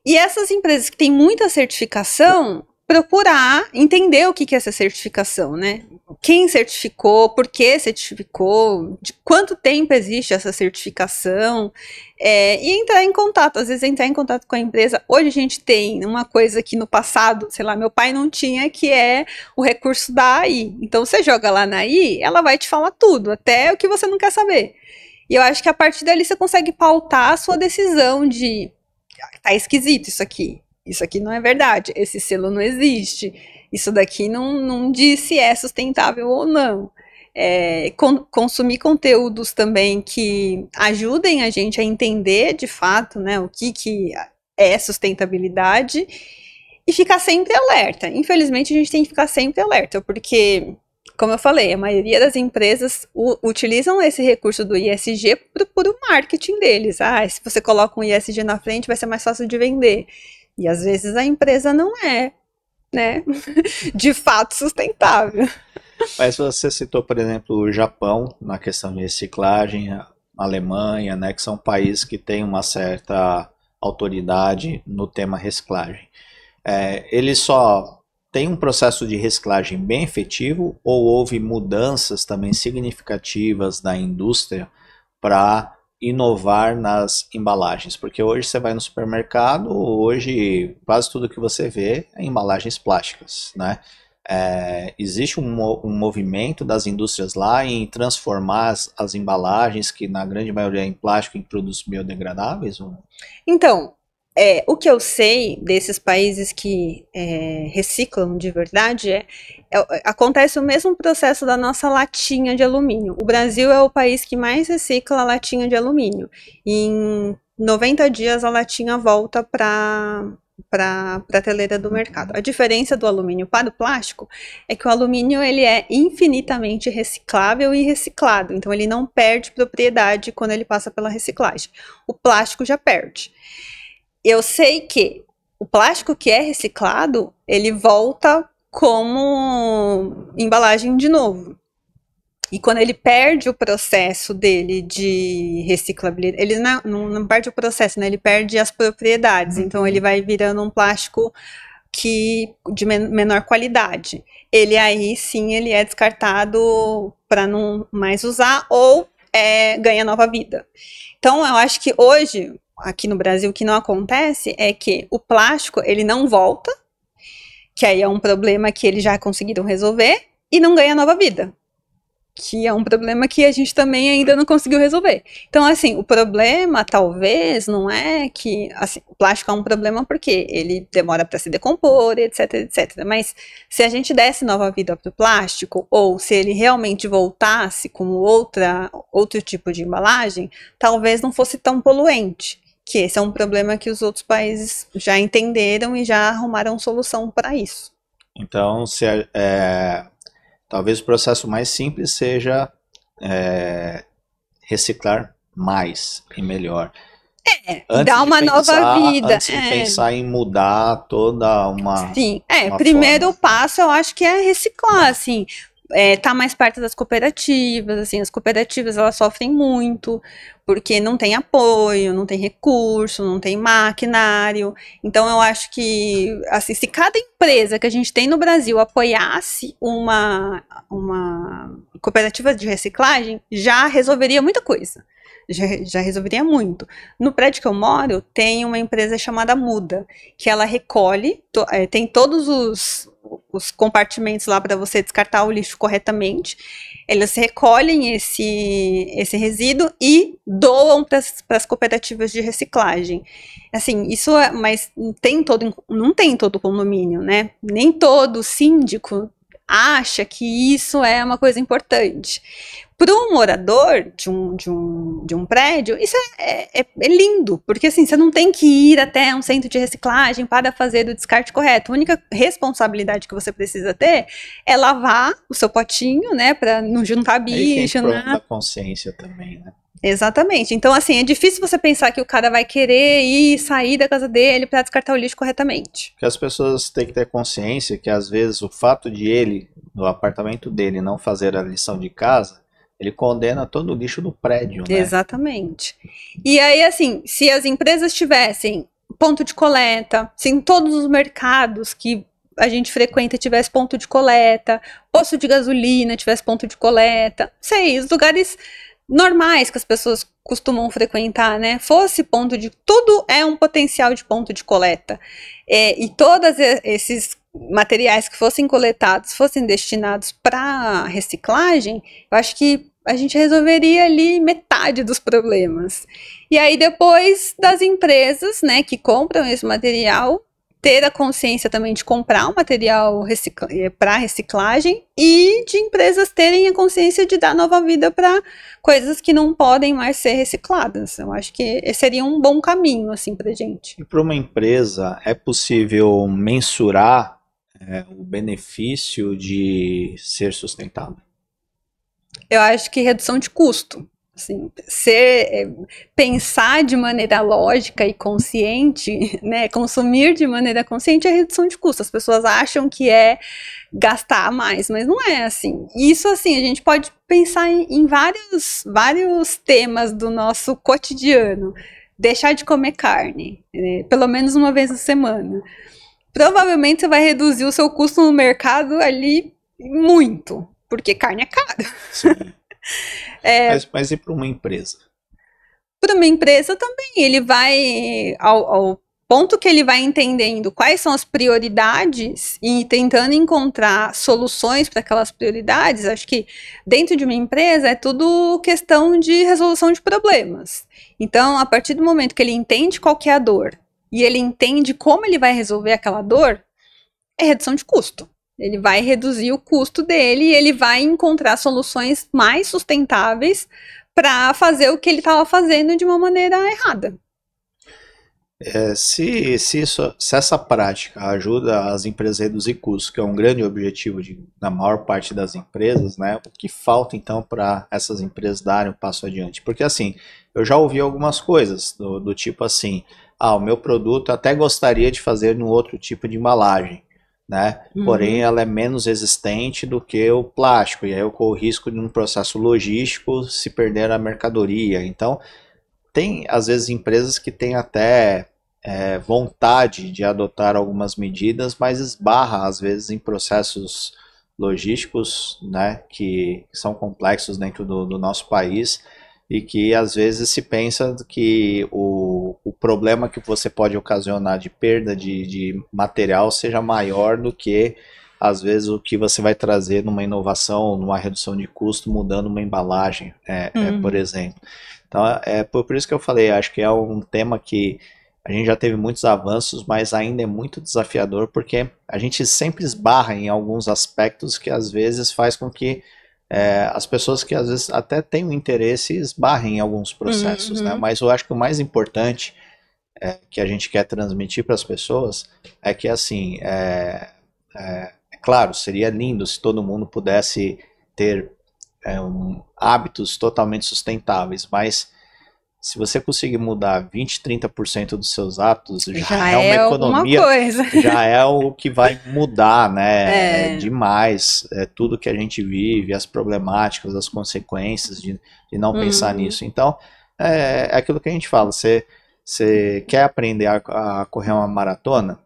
E essas empresas que têm muita certificação, procurar entender o que é essa certificação, né? Quem certificou, por que certificou, de quanto tempo existe essa certificação, e entrar em contato, às vezes entrar em contato com a empresa. Hoje a gente tem uma coisa que no passado, sei lá, meu pai não tinha, que é o recurso da AI. Então você joga lá na AI, ela vai te falar tudo, até o que você não quer saber. E eu acho que a partir dali você consegue pautar a sua decisão de tá esquisito isso aqui não é verdade, esse selo não existe, isso daqui não diz se é sustentável ou não. Consumir conteúdos também que ajudem a gente a entender de fato, né, o que é sustentabilidade e ficar sempre alerta. Infelizmente a gente tem que ficar sempre alerta, porque, como eu falei, a maioria das empresas utilizam esse recurso do ESG para o puro marketing deles. Se você coloca um ESG na frente, vai ser mais fácil de vender. E às vezes a empresa não é, né, de fato sustentável. Mas você citou, por exemplo, o Japão na questão de reciclagem, a Alemanha, né, que são países que têm uma certa autoridade no tema reciclagem. Eles só têm um processo de reciclagem bem efetivo ou houve mudanças também significativas da indústria para inovar nas embalagens? Porque hoje você vai no supermercado, hoje quase tudo que você vê é embalagens plásticas, né? Existe um movimento das indústrias lá em transformar as embalagens, que na grande maioria é em plástico, em produtos biodegradáveis? Então, o que eu sei desses países que reciclam de verdade acontece o mesmo processo da nossa latinha de alumínio. O Brasil é o país que mais recicla a latinha de alumínio. Em 90 dias a latinha volta para a prateleira do mercado. A diferença do alumínio para o plástico é que o alumínio ele é infinitamente reciclável e reciclado, então ele não perde propriedade quando ele passa pela reciclagem. O plástico já perde. Eu sei que o plástico que é reciclado, ele volta como embalagem de novo. E quando ele perde o processo dele de reciclabilidade, ele não perde o processo, né? Ele perde as propriedades. Então ele vai virando um plástico de menor qualidade. Ele aí sim ele é descartado para não mais usar ou ganha nova vida. Então eu acho que hoje aqui no Brasil o que não acontece é que o plástico ele não volta, que aí é um problema que eles já conseguiram resolver, e não ganha nova vida, que é um problema que a gente também ainda não conseguiu resolver. Então, assim, o problema talvez não é que assim, o plástico é um problema porque ele demora para se decompor, etc, etc. Mas se a gente desse nova vida para o plástico, ou se ele realmente voltasse como outro tipo de embalagem, talvez não fosse tão poluente. Que esse é um problema que os outros países já entenderam e já arrumaram solução para isso. Então, talvez o processo mais simples seja reciclar mais e melhor. Dar uma nova vida. Antes de pensar em mudar toda uma. Sim, uma primeiro forma. passo eu acho que é reciclar, assim. Tá mais perto das cooperativas, assim, as cooperativas elas sofrem muito, porque não tem apoio, não tem recurso, não tem maquinário. Então eu acho que, assim, se cada empresa que a gente tem no Brasil apoiasse uma cooperativa de reciclagem, já resolveria muita coisa. Já resolveria muito. No prédio que eu moro, tem uma empresa chamada Muda, que ela recolhe, tem todos os compartimentos lá para você descartar o lixo corretamente. Eles recolhem esse resíduo e doam para as cooperativas de reciclagem. Assim, isso mas não tem todo condomínio, né? Nem todo síndico acha que isso é uma coisa importante. Para um morador de um prédio, isso é lindo, porque assim, você não tem que ir até um centro de reciclagem para fazer o descarte correto. A única responsabilidade que você precisa ter é lavar o seu potinho, né, para não juntar bicho, né? Da consciência também, né? Exatamente. Então, assim, é difícil você pensar que o cara vai querer sair da casa dele para descartar o lixo corretamente. Porque as pessoas têm que ter consciência que, às vezes, o fato de ele, no apartamento dele, não fazer a lição de casa, ele condena todo o lixo do prédio, né? Exatamente. E aí, assim, se as empresas tivessem ponto de coleta, se em todos os mercados que a gente frequenta tivesse ponto de coleta, posto de gasolina tivesse ponto de coleta, sei, os lugares normais que as pessoas costumam frequentar, né? Fosse ponto de... Tudo é um potencial de ponto de coleta. E todos esses materiais que fossem coletados, fossem destinados para reciclagem, eu acho que a gente resolveria ali metade dos problemas. E aí depois das empresas, né, que compram esse material, ter a consciência também de comprar o material para reciclagem e de empresas terem a consciência de dar nova vida para coisas que não podem mais ser recicladas. Eu acho que esse seria um bom caminho assim para gente. E para uma empresa é possível mensurar o benefício de ser sustentável? Eu acho que redução de custo. Assim, pensar de maneira lógica e consciente, né, consumir de maneira consciente é redução de custo. As pessoas acham que é gastar mais, mas não é assim. Isso, assim, a gente pode pensar em vários temas do nosso cotidiano. Deixar de comer carne, né, pelo menos uma vez na semana. Provavelmente você vai reduzir o seu custo no mercado ali muito, porque carne é cara. Sim. Mas e para uma empresa? Para uma empresa também, ele vai, ao ponto que ele vai entendendo quais são as prioridades e tentando encontrar soluções para aquelas prioridades. Acho que dentro de uma empresa é tudo questão de resolução de problemas. Então, a partir do momento que ele entende qual que é a dor e ele entende como ele vai resolver aquela dor, é redução de custo. Ele vai reduzir o custo dele e ele vai encontrar soluções mais sustentáveis para fazer o que ele estava fazendo de uma maneira errada. Se essa prática ajuda as empresas a reduzir custos, que é um grande objetivo da maior parte das empresas, né? O que falta então para essas empresas darem um passo adiante? Porque assim, eu já ouvi algumas coisas do tipo assim, o meu produto até gostaria de fazer num outro tipo de embalagem, né? Porém, ela é menos resistente do que o plástico, e aí eu corro o risco de um processo logístico se perder a mercadoria. Então, tem às vezes empresas que têm até vontade de adotar algumas medidas, mas esbarra às vezes em processos logísticos, né, que são complexos dentro do nosso país, e que às vezes se pensa que o problema que você pode ocasionar de perda de material seja maior do que, às vezes, o que você vai trazer numa inovação, numa redução de custo, mudando uma embalagem, por exemplo. Então, por isso que eu falei, acho que é um tema que a gente já teve muitos avanços, mas ainda é muito desafiador, porque a gente sempre esbarra em alguns aspectos que às vezes faz com que as pessoas que às vezes até têm um interesse esbarrem em alguns processos, né? Mas eu acho que o mais importante que a gente quer transmitir para as pessoas é que, assim, claro, seria lindo se todo mundo pudesse ter hábitos totalmente sustentáveis, mas se você conseguir mudar 20, 30% dos seus hábitos, já é uma economia, já é o que vai mudar, né? Demais tudo que a gente vive, as problemáticas, as consequências de não pensar nisso. Então, é aquilo que a gente fala, você quer aprender a correr uma maratona?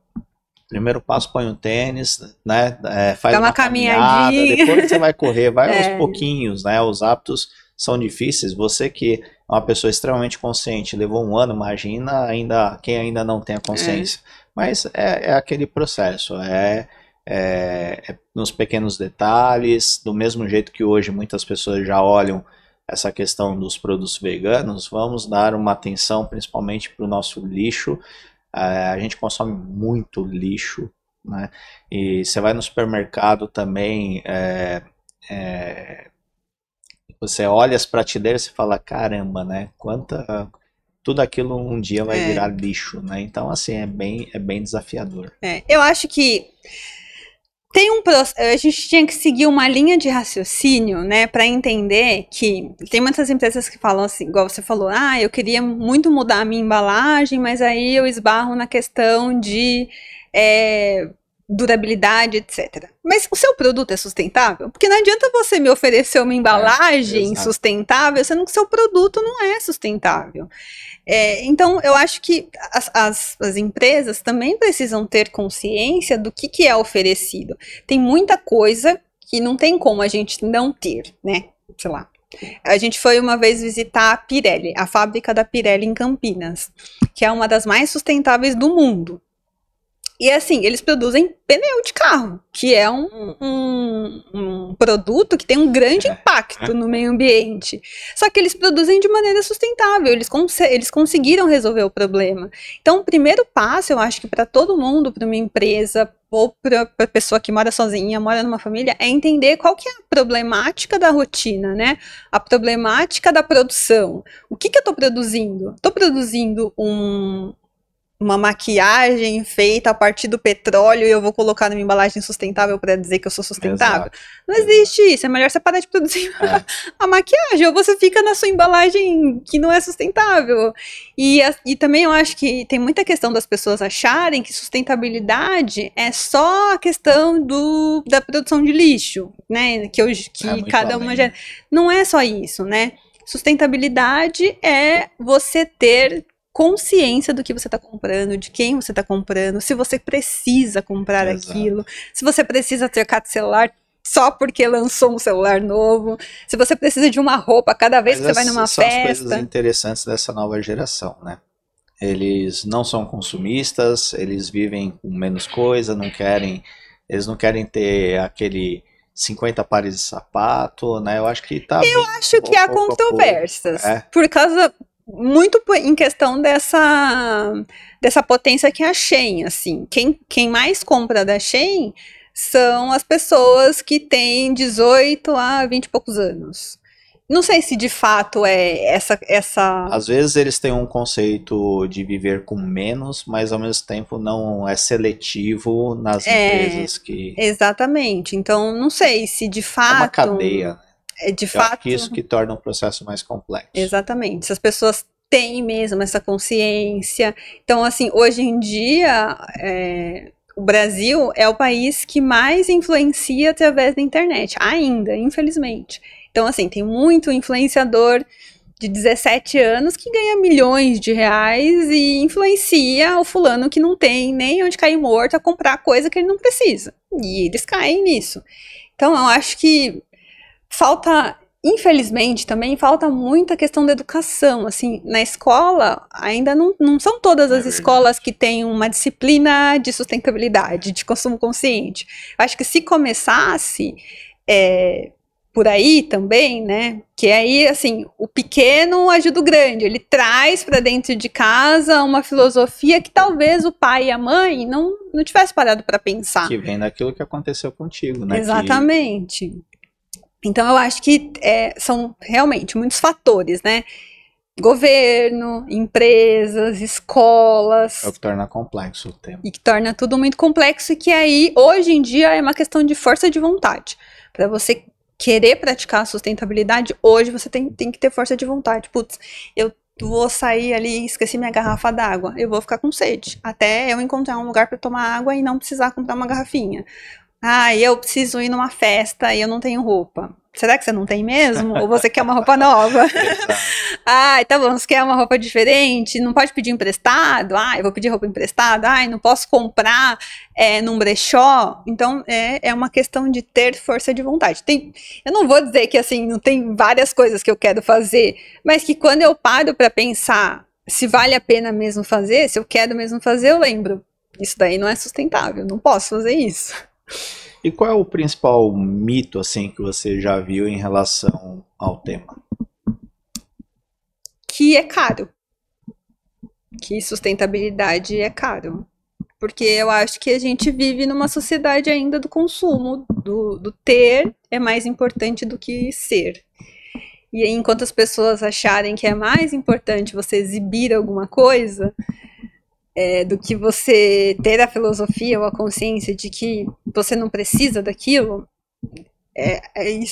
Primeiro passo, põe um tênis, né? Faz uma caminhada, depois você vai correr, vai aos pouquinhos, né? Os hábitos são difíceis. Você que é uma pessoa extremamente consciente, levou um ano, imagina quem ainda não tem a consciência. Mas é aquele processo, nos pequenos detalhes, do mesmo jeito que hoje muitas pessoas já olham essa questão dos produtos veganos, vamos dar uma atenção principalmente para o nosso lixo. A gente consome muito lixo, né? E você vai no supermercado também, você olha as prateleiras e fala, caramba, né? Tudo aquilo um dia vai virar lixo, né? Então, assim, é bem desafiador. Eu acho que a gente tinha que seguir uma linha de raciocínio, né, para entender que tem muitas empresas que falam assim, igual você falou, eu queria muito mudar a minha embalagem, mas aí eu esbarro na questão de durabilidade, etc. Mas o seu produto é sustentável? Porque não adianta você me oferecer uma embalagem sustentável, sendo que seu produto não é sustentável. Então, eu acho que as empresas também precisam ter consciência do que é oferecido. Tem muita coisa que não tem como a gente não ter, né? Sei lá. A gente foi uma vez visitar a Pirelli, a fábrica da Pirelli em Campinas, que é uma das mais sustentáveis do mundo. E assim, eles produzem pneu de carro, que é um produto que tem um grande impacto no meio ambiente. Só que eles produzem de maneira sustentável, eles conseguiram resolver o problema. Então, o primeiro passo, eu acho que para todo mundo, para uma empresa, ou para a pessoa que mora sozinha, mora numa família, é entender qual que é a problemática da rotina, né? A problemática da produção. O que eu estou produzindo? Estou produzindo uma maquiagem feita a partir do petróleo e eu vou colocar numa embalagem sustentável para dizer que eu sou sustentável? Não existe isso, é melhor você parar de produzir a maquiagem, ou você fica na sua embalagem que não é sustentável. E também eu acho que tem muita questão das pessoas acharem que sustentabilidade é só a questão da produção de lixo, né? Que cada uma já... Não é só isso, né? Sustentabilidade é você ter consciência do que você está comprando, de quem você está comprando, se você precisa comprar aquilo, se você precisa trocar de celular só porque lançou um celular novo, se você precisa de uma roupa cada vez que você vai numa festa. São as coisas interessantes dessa nova geração, né? Eles não são consumistas, eles vivem com menos coisa, eles não querem ter aquele 50 pares de sapato, né? Eu acho que tá. Eu acho que há controvérsias, por causa muito em questão dessa potência que é a Shein, assim. Quem mais compra da Shein são as pessoas que têm 18 a 20 e poucos anos. Não sei se de fato é essa... Às vezes eles têm um conceito de viver com menos, mas ao mesmo tempo não é seletivo nas empresas que... Exatamente. Então, não sei se de fato... É uma cadeia, né? De fato, acho que isso que torna o processo mais complexo. Exatamente. Se as pessoas têm mesmo essa consciência. Então, assim, hoje em dia, o Brasil é o país que mais influencia através da internet, ainda, infelizmente. Então, assim, tem muito influenciador de 17 anos que ganha milhões de reais e influencia o fulano que não tem nem onde cair morto a comprar coisa que ele não precisa. E eles caem nisso. Então, eu acho que falta, infelizmente, também falta muita questão da educação. Assim, na escola, ainda não são todas as escolas que têm uma disciplina de sustentabilidade, de consumo consciente. Eu acho que se começasse por aí também, né? Que aí, assim, o pequeno ajuda o grande. Ele traz para dentro de casa uma filosofia que talvez o pai e a mãe não tivessem parado para pensar. Que vem daquilo que aconteceu contigo, né? Exatamente. Então, eu acho que são realmente muitos fatores, né? Governo, empresas, escolas. É o que torna complexo o tema. E que torna tudo muito complexo e que aí, hoje em dia, é uma questão de força de vontade. Para você querer praticar a sustentabilidade, hoje você tem que ter força de vontade. Putz, eu vou sair ali, esqueci minha garrafa d'água, eu vou ficar com sede. Até eu encontrar um lugar para tomar água e não precisar comprar uma garrafinha. Ah, eu preciso ir numa festa e eu não tenho roupa. Será que você não tem mesmo? Ou você quer uma roupa nova? Ah, tá bom, você quer uma roupa diferente? Não pode pedir emprestado? Ah, eu vou pedir roupa emprestada? Ah, não posso comprar num brechó? Então, é uma questão de ter força de vontade. Eu não vou dizer que, assim, não tem várias coisas que eu quero fazer, mas que quando eu paro para pensar se vale a pena mesmo fazer, se eu quero mesmo fazer, eu lembro. Isso daí não é sustentável, não posso fazer isso. E qual é o principal mito, assim, que você já viu em relação ao tema? Que é caro. Que sustentabilidade é caro. Porque eu acho que a gente vive numa sociedade ainda do consumo, do ter é mais importante do que ser. E aí, enquanto as pessoas acharem que é mais importante você exibir alguma coisa, do que você ter a filosofia ou a consciência de que você não precisa daquilo,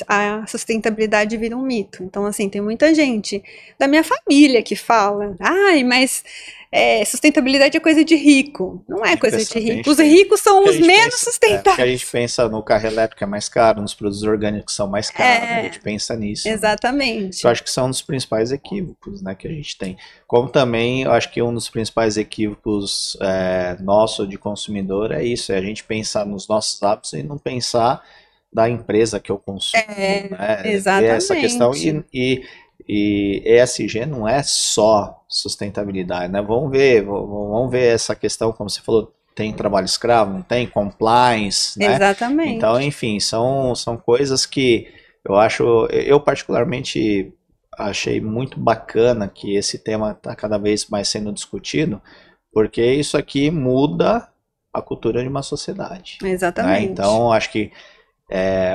a sustentabilidade vira um mito. Então, assim, tem muita gente da minha família que fala, ai, mas sustentabilidade é coisa de rico. Não é coisa de rico. Os ricos são os menos sustentáveis. Porque a gente pensa no carro elétrico é mais caro, nos produtos orgânicos são mais caros, a gente pensa nisso. Exatamente. Né? Eu acho que são um dos principais equívocos, né, que a gente tem. Como também, eu acho que um dos principais equívocos nosso de consumidor é isso, é a gente pensar nos nossos hábitos e não pensar da empresa que eu consumo, né? Exatamente. Essa questão e ESG não é só sustentabilidade, né? Vamos ver essa questão, como você falou, tem trabalho escravo, não tem compliance, né? Exatamente. Então, enfim, são coisas que eu particularmente achei muito bacana que esse tema está cada vez mais sendo discutido, porque isso aqui muda a cultura de uma sociedade. Exatamente. Né? Então, acho que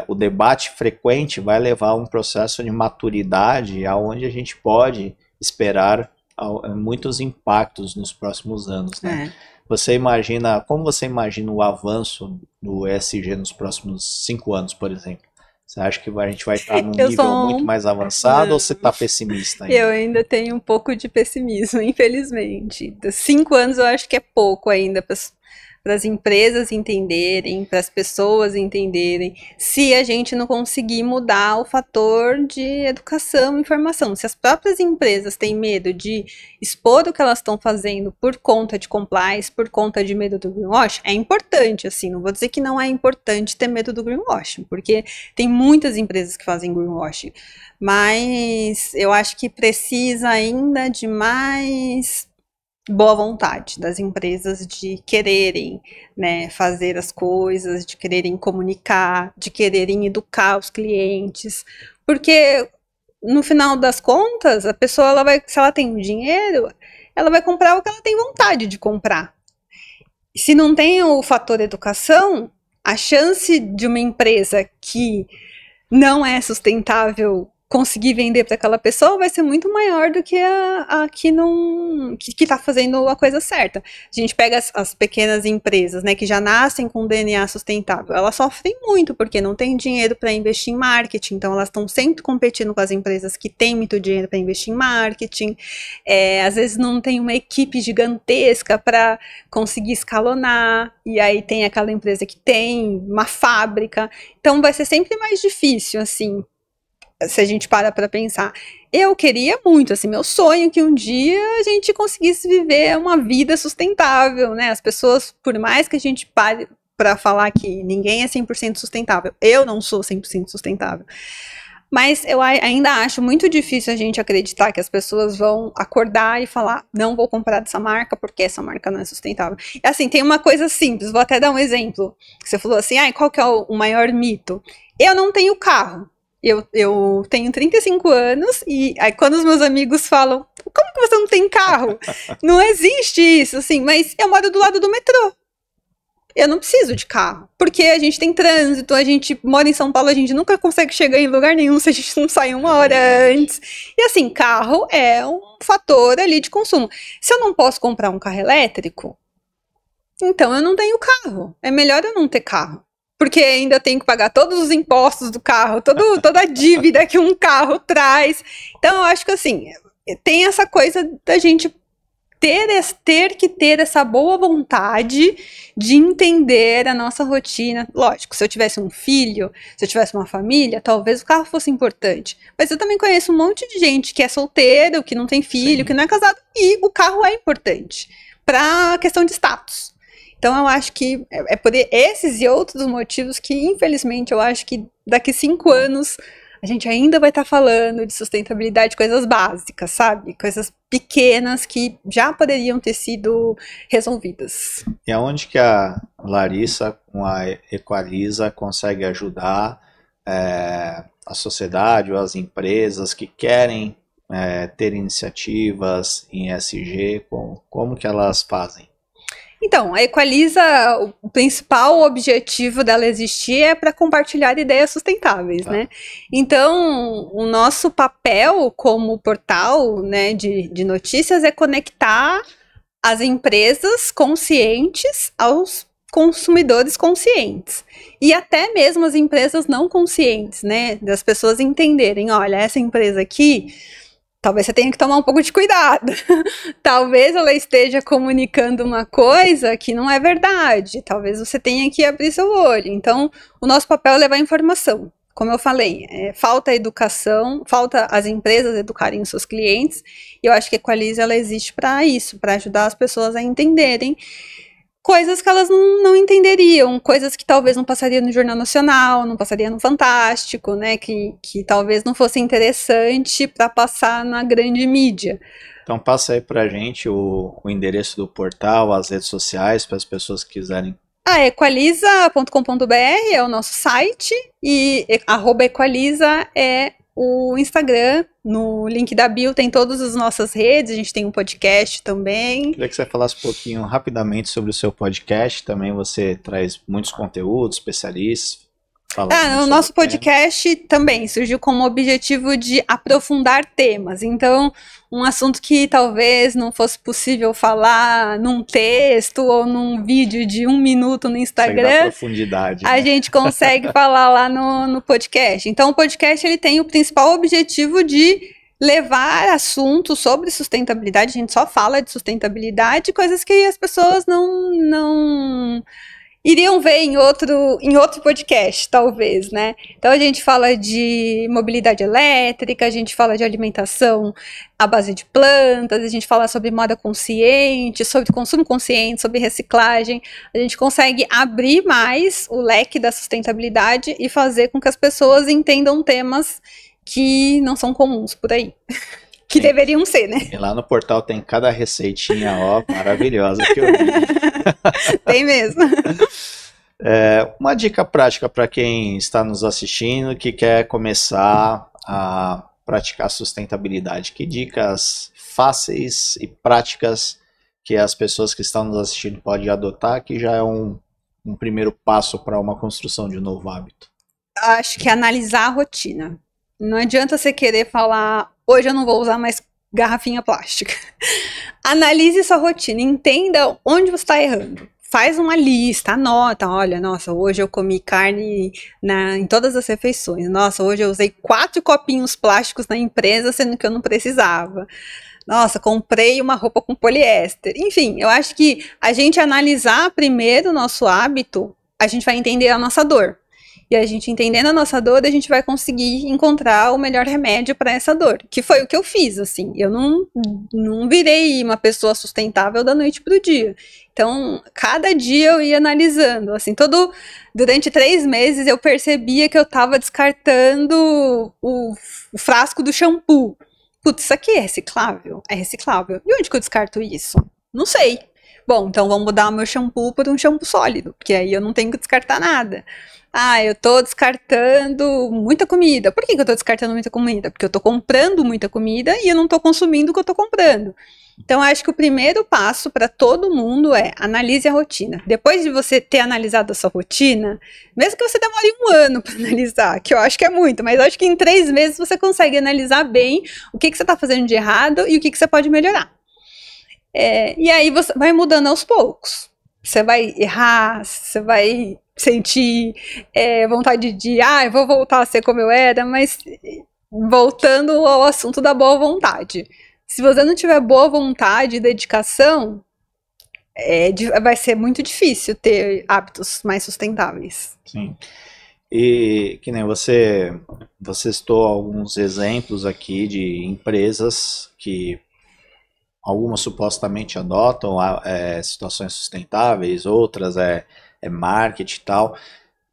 o debate frequente vai levar a um processo de maturidade aonde a gente pode esperar muitos impactos nos próximos anos, né? Como você imagina o avanço do ESG nos próximos 5 anos, por exemplo? Você acha que a gente vai estar num nível muito mais avançado ou você está pessimista ainda? Eu ainda tenho um pouco de pessimismo, infelizmente. 5 anos eu acho que é pouco ainda para as empresas entenderem, para as pessoas entenderem, se a gente não conseguir mudar o fator de educação e informação. Se as próprias empresas têm medo de expor o que elas estão fazendo por conta de compliance, por conta de medo do greenwashing, é importante, assim, não vou dizer que não é importante ter medo do greenwashing, porque tem muitas empresas que fazem greenwashing, mas eu acho que precisa ainda de mais boa vontade das empresas de quererem, né, fazer as coisas, de quererem comunicar, de quererem educar os clientes, porque no final das contas, a pessoa se ela tem dinheiro, ela vai comprar o que ela tem vontade de comprar. Se não tem o fator educação, a chance de uma empresa que não é sustentável conseguir vender para aquela pessoa vai ser muito maior do que a que não que tá fazendo a coisa certa. A gente pega as pequenas empresas, né, que já nascem com DNA sustentável, elas sofrem muito porque não tem dinheiro para investir em marketing, então elas estão sempre competindo com as empresas que têm muito dinheiro para investir em marketing, às vezes não tem uma equipe gigantesca para conseguir escalonar, e aí tem aquela empresa que tem uma fábrica, então vai ser sempre mais difícil, assim, se a gente para pensar. Eu queria muito, assim, meu sonho que um dia a gente conseguisse viver uma vida sustentável, né? As pessoas, por mais que a gente pare para falar que ninguém é 100% sustentável, eu não sou 100% sustentável, mas eu ainda acho muito difícil a gente acreditar que as pessoas vão acordar e falar, não vou comprar dessa marca porque essa marca não é sustentável. E assim, tem uma coisa simples, vou até dar um exemplo. Você falou assim, qual que é o maior mito? Eu não tenho carro. Eu tenho 35 anos e aí quando os meus amigos falam, como que você não tem carro? Não existe isso, assim, mas eu moro do lado do metrô. Eu não preciso de carro, porque a gente tem trânsito, a gente mora em São Paulo, a gente nunca consegue chegar em lugar nenhum se a gente não sair uma hora antes. E assim, carro é um fator ali de consumo. Se eu não posso comprar um carro elétrico, então eu não tenho carro. É melhor eu não ter carro. Porque ainda tenho que pagar todos os impostos do carro, toda a dívida que um carro traz. Então, eu acho que assim, tem essa coisa da gente ter que ter essa boa vontade de entender a nossa rotina. Lógico, se eu tivesse um filho, se eu tivesse uma família, talvez o carro fosse importante. Mas eu também conheço um monte de gente que é solteiro, que não tem filho, Sim. que não é casado, e o carro é importante para a questão de status. Então eu acho que é por esses e outros motivos que, infelizmente, eu acho que daqui 5 anos a gente ainda vai estar falando de sustentabilidade, coisas básicas, sabe? Coisas pequenas que já poderiam ter sido resolvidas. E aonde que a Larissa, com a Equaliza, consegue ajudar a sociedade ou as empresas que querem ter iniciativas em ESG, como que elas fazem? Então, a Equaliza, o principal objetivo dela existir é para compartilhar ideias sustentáveis, né? Então, o nosso papel como portal, né, de notícias é conectar as empresas conscientes aos consumidores conscientes. E até mesmo as empresas não conscientes, né? Das pessoas entenderem, olha, essa empresa aqui, talvez você tenha que tomar um pouco de cuidado. Talvez ela esteja comunicando uma coisa que não é verdade. Talvez você tenha que abrir seu olho. Então, o nosso papel é levar informação. Como eu falei, falta educação, falta as empresas educarem os seus clientes. E eu acho que a Equaliza, ela existe para isso, para ajudar as pessoas a entenderem coisas que elas não entenderiam, coisas que talvez não passaria no Jornal Nacional, não passaria no Fantástico, né, que talvez não fosse interessante para passar na grande mídia. Então passa aí pra gente o endereço do portal, as redes sociais, para as pessoas que quiserem. Equaliza.com.br é o nosso site e @Equaliza é o Instagram. No link da bio tem todas as nossas redes, a gente tem um podcast também. Queria que você falasse um pouquinho rapidamente sobre o seu podcast, também você traz muitos conteúdos, especialistas. O nosso podcast também surgiu como objetivo de aprofundar temas, então um assunto que talvez não fosse possível falar num texto ou num vídeo de 1 minuto no Instagram, profundidade, a gente consegue falar lá no podcast. Então o podcast ele tem o principal objetivo de levar assuntos sobre sustentabilidade, a gente só fala de sustentabilidade, coisas que as pessoas não iriam ver em outro podcast, talvez, né? Então a gente fala de mobilidade elétrica, a gente fala de alimentação à base de plantas, a gente fala sobre moda consciente, sobre consumo consciente, sobre reciclagem. A gente consegue abrir mais o leque da sustentabilidade e fazer com que as pessoas entendam temas que não são comuns por aí. Que deveriam ser, né? E lá no portal tem cada receitinha, maravilhosa que eu vi. Tem mesmo. Uma dica prática para quem está nos assistindo, que quer começar a praticar sustentabilidade. Que dicas fáceis e práticas que as pessoas que estão nos assistindo podem adotar, que já é um primeiro passo para uma construção de um novo hábito? Acho que é analisar a rotina. Não adianta você querer falar, hoje eu não vou usar mais garrafinha plástica. Analise sua rotina, entenda onde você está errando. Faz uma lista, anota, olha, nossa, hoje eu comi carne em todas as refeições. Nossa, hoje eu usei 4 copinhos plásticos na empresa, sendo que eu não precisava. Nossa, comprei uma roupa com poliéster. Enfim, eu acho que a gente analisar primeiro o nosso hábito, a gente vai entender a nossa dor. E a gente entendendo a nossa dor, a gente vai conseguir encontrar o melhor remédio para essa dor. Que foi o que eu fiz, assim. Eu não virei uma pessoa sustentável da noite pro dia. Então, cada dia eu ia analisando, assim, durante 3 meses eu percebia que eu estava descartando o frasco do shampoo. Putz, isso aqui é reciclável? É reciclável. E onde que eu descarto isso? Não sei. Bom, então vamos mudar o meu shampoo por um shampoo sólido, porque aí eu não tenho que descartar nada. Ah, eu tô descartando muita comida. Por que eu tô descartando muita comida? Porque eu tô comprando muita comida e eu não tô consumindo o que eu tô comprando. Então, acho que o primeiro passo para todo mundo é analise a rotina. Depois de você ter analisado a sua rotina, mesmo que você demore 1 ano para analisar, que eu acho que é muito, mas eu acho que em 3 meses você consegue analisar bem o que você está fazendo de errado e o que você pode melhorar. E aí você vai mudando aos poucos. Você vai errar, você vai sentir vontade de, eu vou voltar a ser como eu era, mas voltando ao assunto da boa vontade. Se você não tiver boa vontade e dedicação, vai ser muito difícil ter hábitos mais sustentáveis. Sim. E que nem você citou alguns exemplos aqui de empresas que algumas supostamente adotam situações sustentáveis, outras é marketing e tal.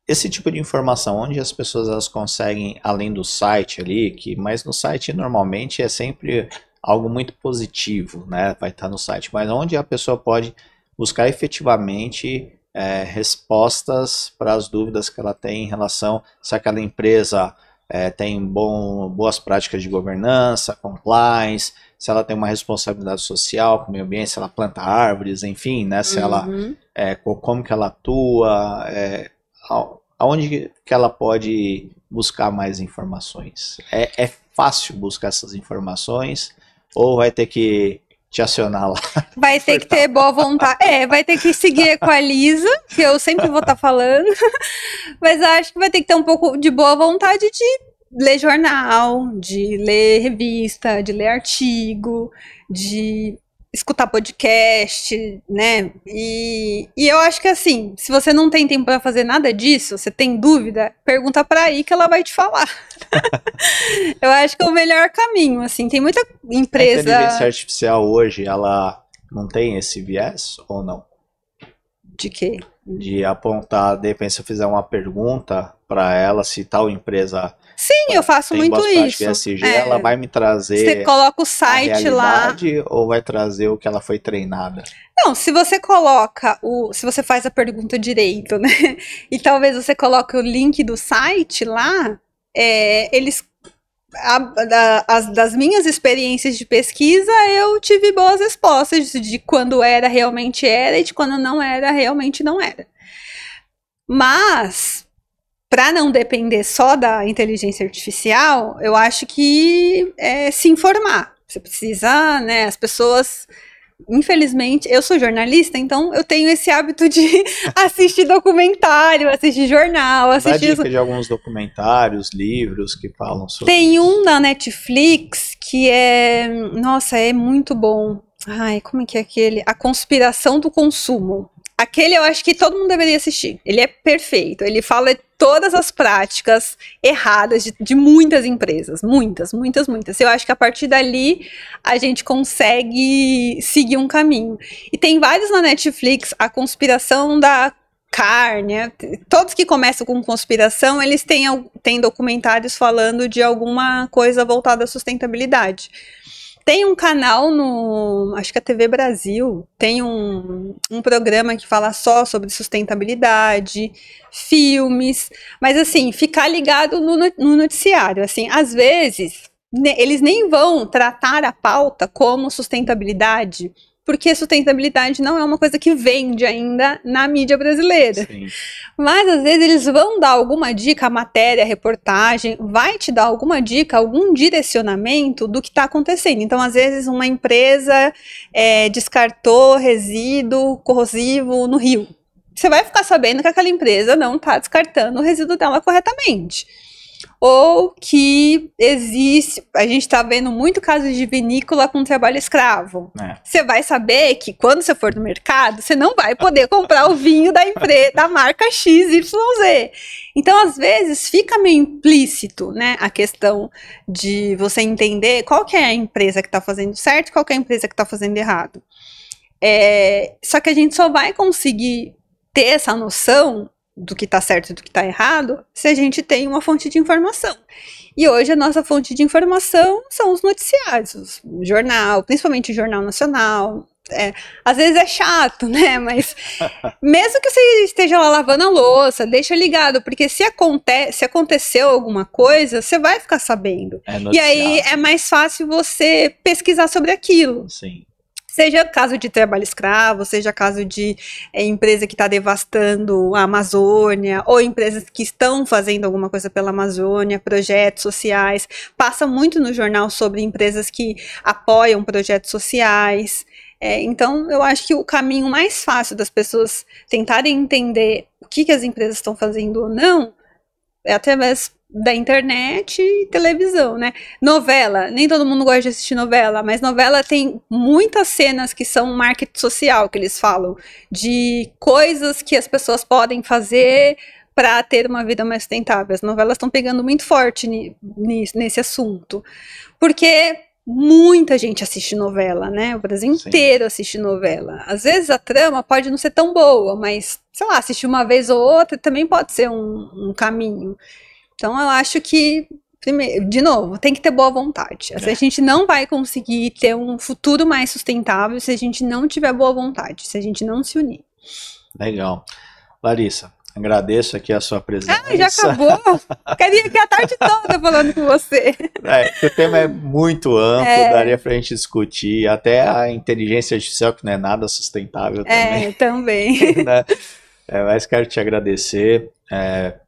Esse tipo de informação, onde as pessoas elas conseguem, além do site ali, mas no site normalmente é sempre algo muito positivo, né? Vai estar no site, mas onde a pessoa pode buscar efetivamente respostas para as dúvidas que ela tem em relação se aquela empresa tem boas práticas de governança, compliance, se ela tem uma responsabilidade social com o meio ambiente, se ela planta árvores, enfim, né? Se ela, como que ela atua, aonde que ela pode buscar mais informações? É fácil buscar essas informações ou vai ter que te acionar lá? Vai ter que ter boa vontade. Vai ter que seguir a Equaliza, que eu sempre vou estar falando. Mas acho que vai ter que ter um pouco de boa vontade de ler jornal, de ler revista, de ler artigo, de escutar podcast, né? E eu acho que assim, se você não tem tempo para fazer nada disso, você tem dúvida, pergunta para aí que ela vai te falar. Eu acho que é o melhor caminho, assim, tem muita empresa... A inteligência artificial hoje, ela não tem esse viés ou não? De quê? De apontar, de repente, se eu fizer uma pergunta para ela, se tal empresa... Sim, eu faço muito isso. ESG, ela vai me trazer... Você coloca o site lá... ou vai trazer o que ela foi treinada? Não, se você coloca se você faz a pergunta direito, né? E talvez você coloque o link do site lá, eles... das minhas experiências de pesquisa, eu tive boas respostas de quando era, realmente era, e de quando não era, realmente não era. Mas, para não depender só da inteligência artificial, eu acho que se informar. Você precisa, né, as pessoas... Infelizmente, eu sou jornalista, então eu tenho esse hábito de assistir documentário, assistir jornal, assistir... Dá dica de alguns documentários, livros que falam sobre Tem um na Netflix que nossa, é muito bom. Ai, como é que é aquele? A Conspiração do Consumo. Aquele eu acho que todo mundo deveria assistir. Ele é perfeito. Ele fala todas as práticas erradas de muitas empresas. Muitas, muitas, muitas. Eu acho que a partir dali a gente consegue seguir um caminho. E tem vários na Netflix. A Conspiração da Carne. Todos que começam com conspiração, eles têm documentários falando de alguma coisa voltada à sustentabilidade. Tem um canal acho que a TV Brasil, tem um programa que fala só sobre sustentabilidade, filmes, mas assim, ficar ligado no noticiário, assim, às vezes, eles nem vão tratar a pauta como sustentabilidade, porque sustentabilidade não é uma coisa que vende ainda na mídia brasileira. Sim. Mas às vezes eles vão dar alguma dica, a matéria, a reportagem, vai te dar alguma dica, algum direcionamento do que está acontecendo. Então, às vezes, uma empresa descartou resíduo corrosivo no rio. Você vai ficar sabendo que aquela empresa não está descartando o resíduo dela corretamente. Ou que existe, a gente está vendo muito casos de vinícola com trabalho escravo. Você vai saber que quando você for no mercado, você não vai poder comprar o vinho da empresa, da marca XYZ. Então, às vezes, fica meio implícito, né, a questão de você entender qual que é a empresa que está fazendo certo e qual que é a empresa que está fazendo errado. Só que a gente só vai conseguir ter essa noção do que está certo e do que está errado, se a gente tem uma fonte de informação. E hoje a nossa fonte de informação são os noticiários, o jornal, principalmente o Jornal Nacional. Às vezes é chato, né? Mas mesmo que você esteja lá lavando a louça, deixa ligado, porque se aconteceu alguma coisa, você vai ficar sabendo. E aí é mais fácil você pesquisar sobre aquilo. Sim. Seja caso de trabalho escravo, seja caso de empresa que está devastando a Amazônia, ou empresas que estão fazendo alguma coisa pela Amazônia, projetos sociais. Passa muito no jornal sobre empresas que apoiam projetos sociais. Então, eu acho que o caminho mais fácil das pessoas tentarem entender o que as empresas estão fazendo ou não é através da internet e televisão, né? Novela, nem todo mundo gosta de assistir novela, mas novela tem muitas cenas que são marketing social, que eles falam, de coisas que as pessoas podem fazer para ter uma vida mais sustentável. As novelas estão pegando muito forte nesse assunto, porque muita gente assiste novela, né? O Brasil inteiro assiste novela. Às vezes a trama pode não ser tão boa, mas, sei lá, assistir uma vez ou outra também pode ser um caminho. Então, eu acho que, primeiro, de novo, tem que ter boa vontade. A gente não vai conseguir ter um futuro mais sustentável se a gente não tiver boa vontade, se a gente não se unir. Legal. Larissa, agradeço aqui a sua presença. Já acabou? Queria aqui a tarde toda falando com você. O tema é muito amplo, daria pra gente discutir, até a inteligência artificial, que não é nada sustentável também. Também. Né? Mas quero te agradecer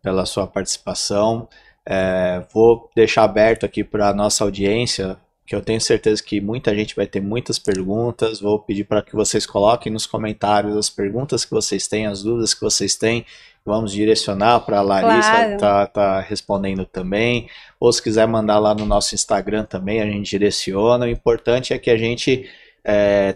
pela sua participação. Vou deixar aberto aqui para a nossa audiência, que eu tenho certeza que muita gente vai ter muitas perguntas. Vou pedir para que vocês coloquem nos comentários as perguntas que vocês têm, as dúvidas que vocês têm. Vamos direcionar para a Larissa, claro. tá respondendo também. Ou se quiser mandar lá no nosso Instagram também, a gente direciona. O importante é que a gente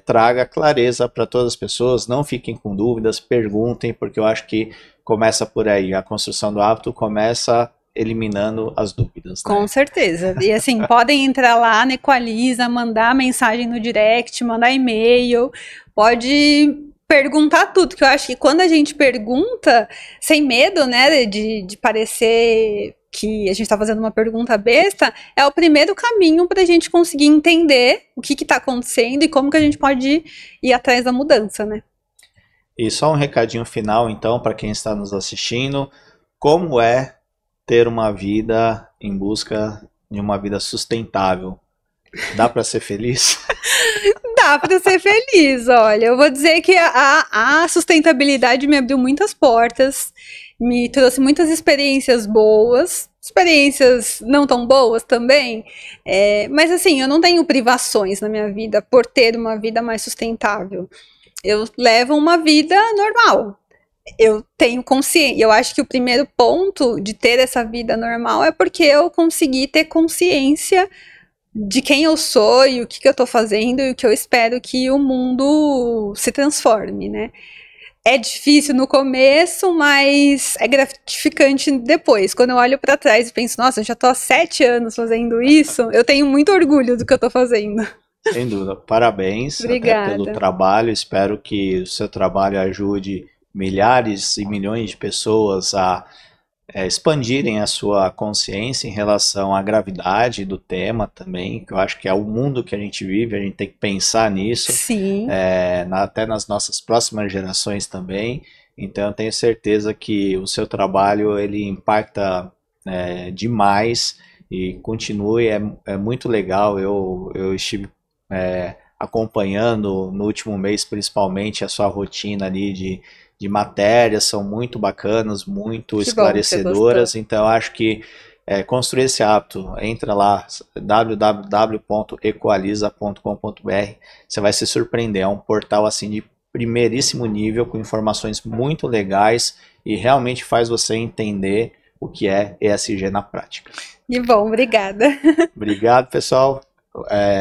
traga clareza para todas as pessoas, não fiquem com dúvidas, perguntem, porque eu acho que começa por aí, a construção do hábito começa eliminando as dúvidas. Com certeza, e assim, podem entrar lá na Equaliza, mandar mensagem no direct, mandar e-mail, pode perguntar tudo, que eu acho que quando a gente pergunta, sem medo, né, de parecer que a gente está fazendo uma pergunta besta, é o primeiro caminho para a gente conseguir entender o que está acontecendo e como que a gente pode ir atrás da mudança, né? E só um recadinho final, então, para quem está nos assistindo, como é ter uma vida em busca de uma vida sustentável? Dá para ser feliz? Dá para ser feliz, olha, eu vou dizer que a sustentabilidade me abriu muitas portas, me trouxe muitas experiências boas, experiências não tão boas também, mas assim, eu não tenho privações na minha vida por ter uma vida mais sustentável. Eu levo uma vida normal. Eu tenho consciência. Eu acho que o primeiro ponto de ter essa vida normal é porque eu consegui ter consciência de quem eu sou e o que eu tô fazendo e o que eu espero que o mundo se transforme, né? É difícil no começo, mas é gratificante depois. Quando eu olho para trás e penso, nossa, eu já tô há 7 anos fazendo isso, eu tenho muito orgulho do que eu tô fazendo. Sem dúvida. Parabéns pelo trabalho. Espero que o seu trabalho ajude milhares e milhões de pessoas a expandirem a sua consciência em relação à gravidade do tema também, que eu acho que é o mundo que a gente vive, a gente tem que pensar nisso. Sim. Até nas nossas próximas gerações também. Então eu tenho certeza que o seu trabalho ele impacta demais e continue, é muito legal. Eu estive acompanhando no último mês, principalmente, a sua rotina ali de matérias, são muito bacanas, muito esclarecedoras, então eu acho que construir esse hábito, entra lá, www.equaliza.com.br, você vai se surpreender, é um portal assim de primeiríssimo nível, com informações muito legais e realmente faz você entender o que é ESG na prática. Que bom, obrigada. Obrigado, pessoal.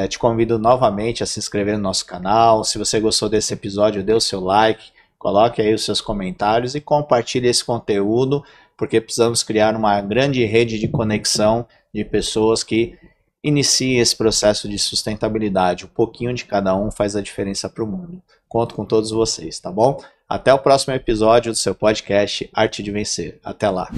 Te convido novamente a se inscrever no nosso canal. Se você gostou desse episódio, dê o seu like, coloque aí os seus comentários e compartilhe esse conteúdo, porque precisamos criar uma grande rede de conexão de pessoas que iniciem esse processo de sustentabilidade. Um pouquinho de cada um faz a diferença para o mundo. Conto com todos vocês, tá bom? Até o próximo episódio do seu podcast Arte de Vencer. Até lá!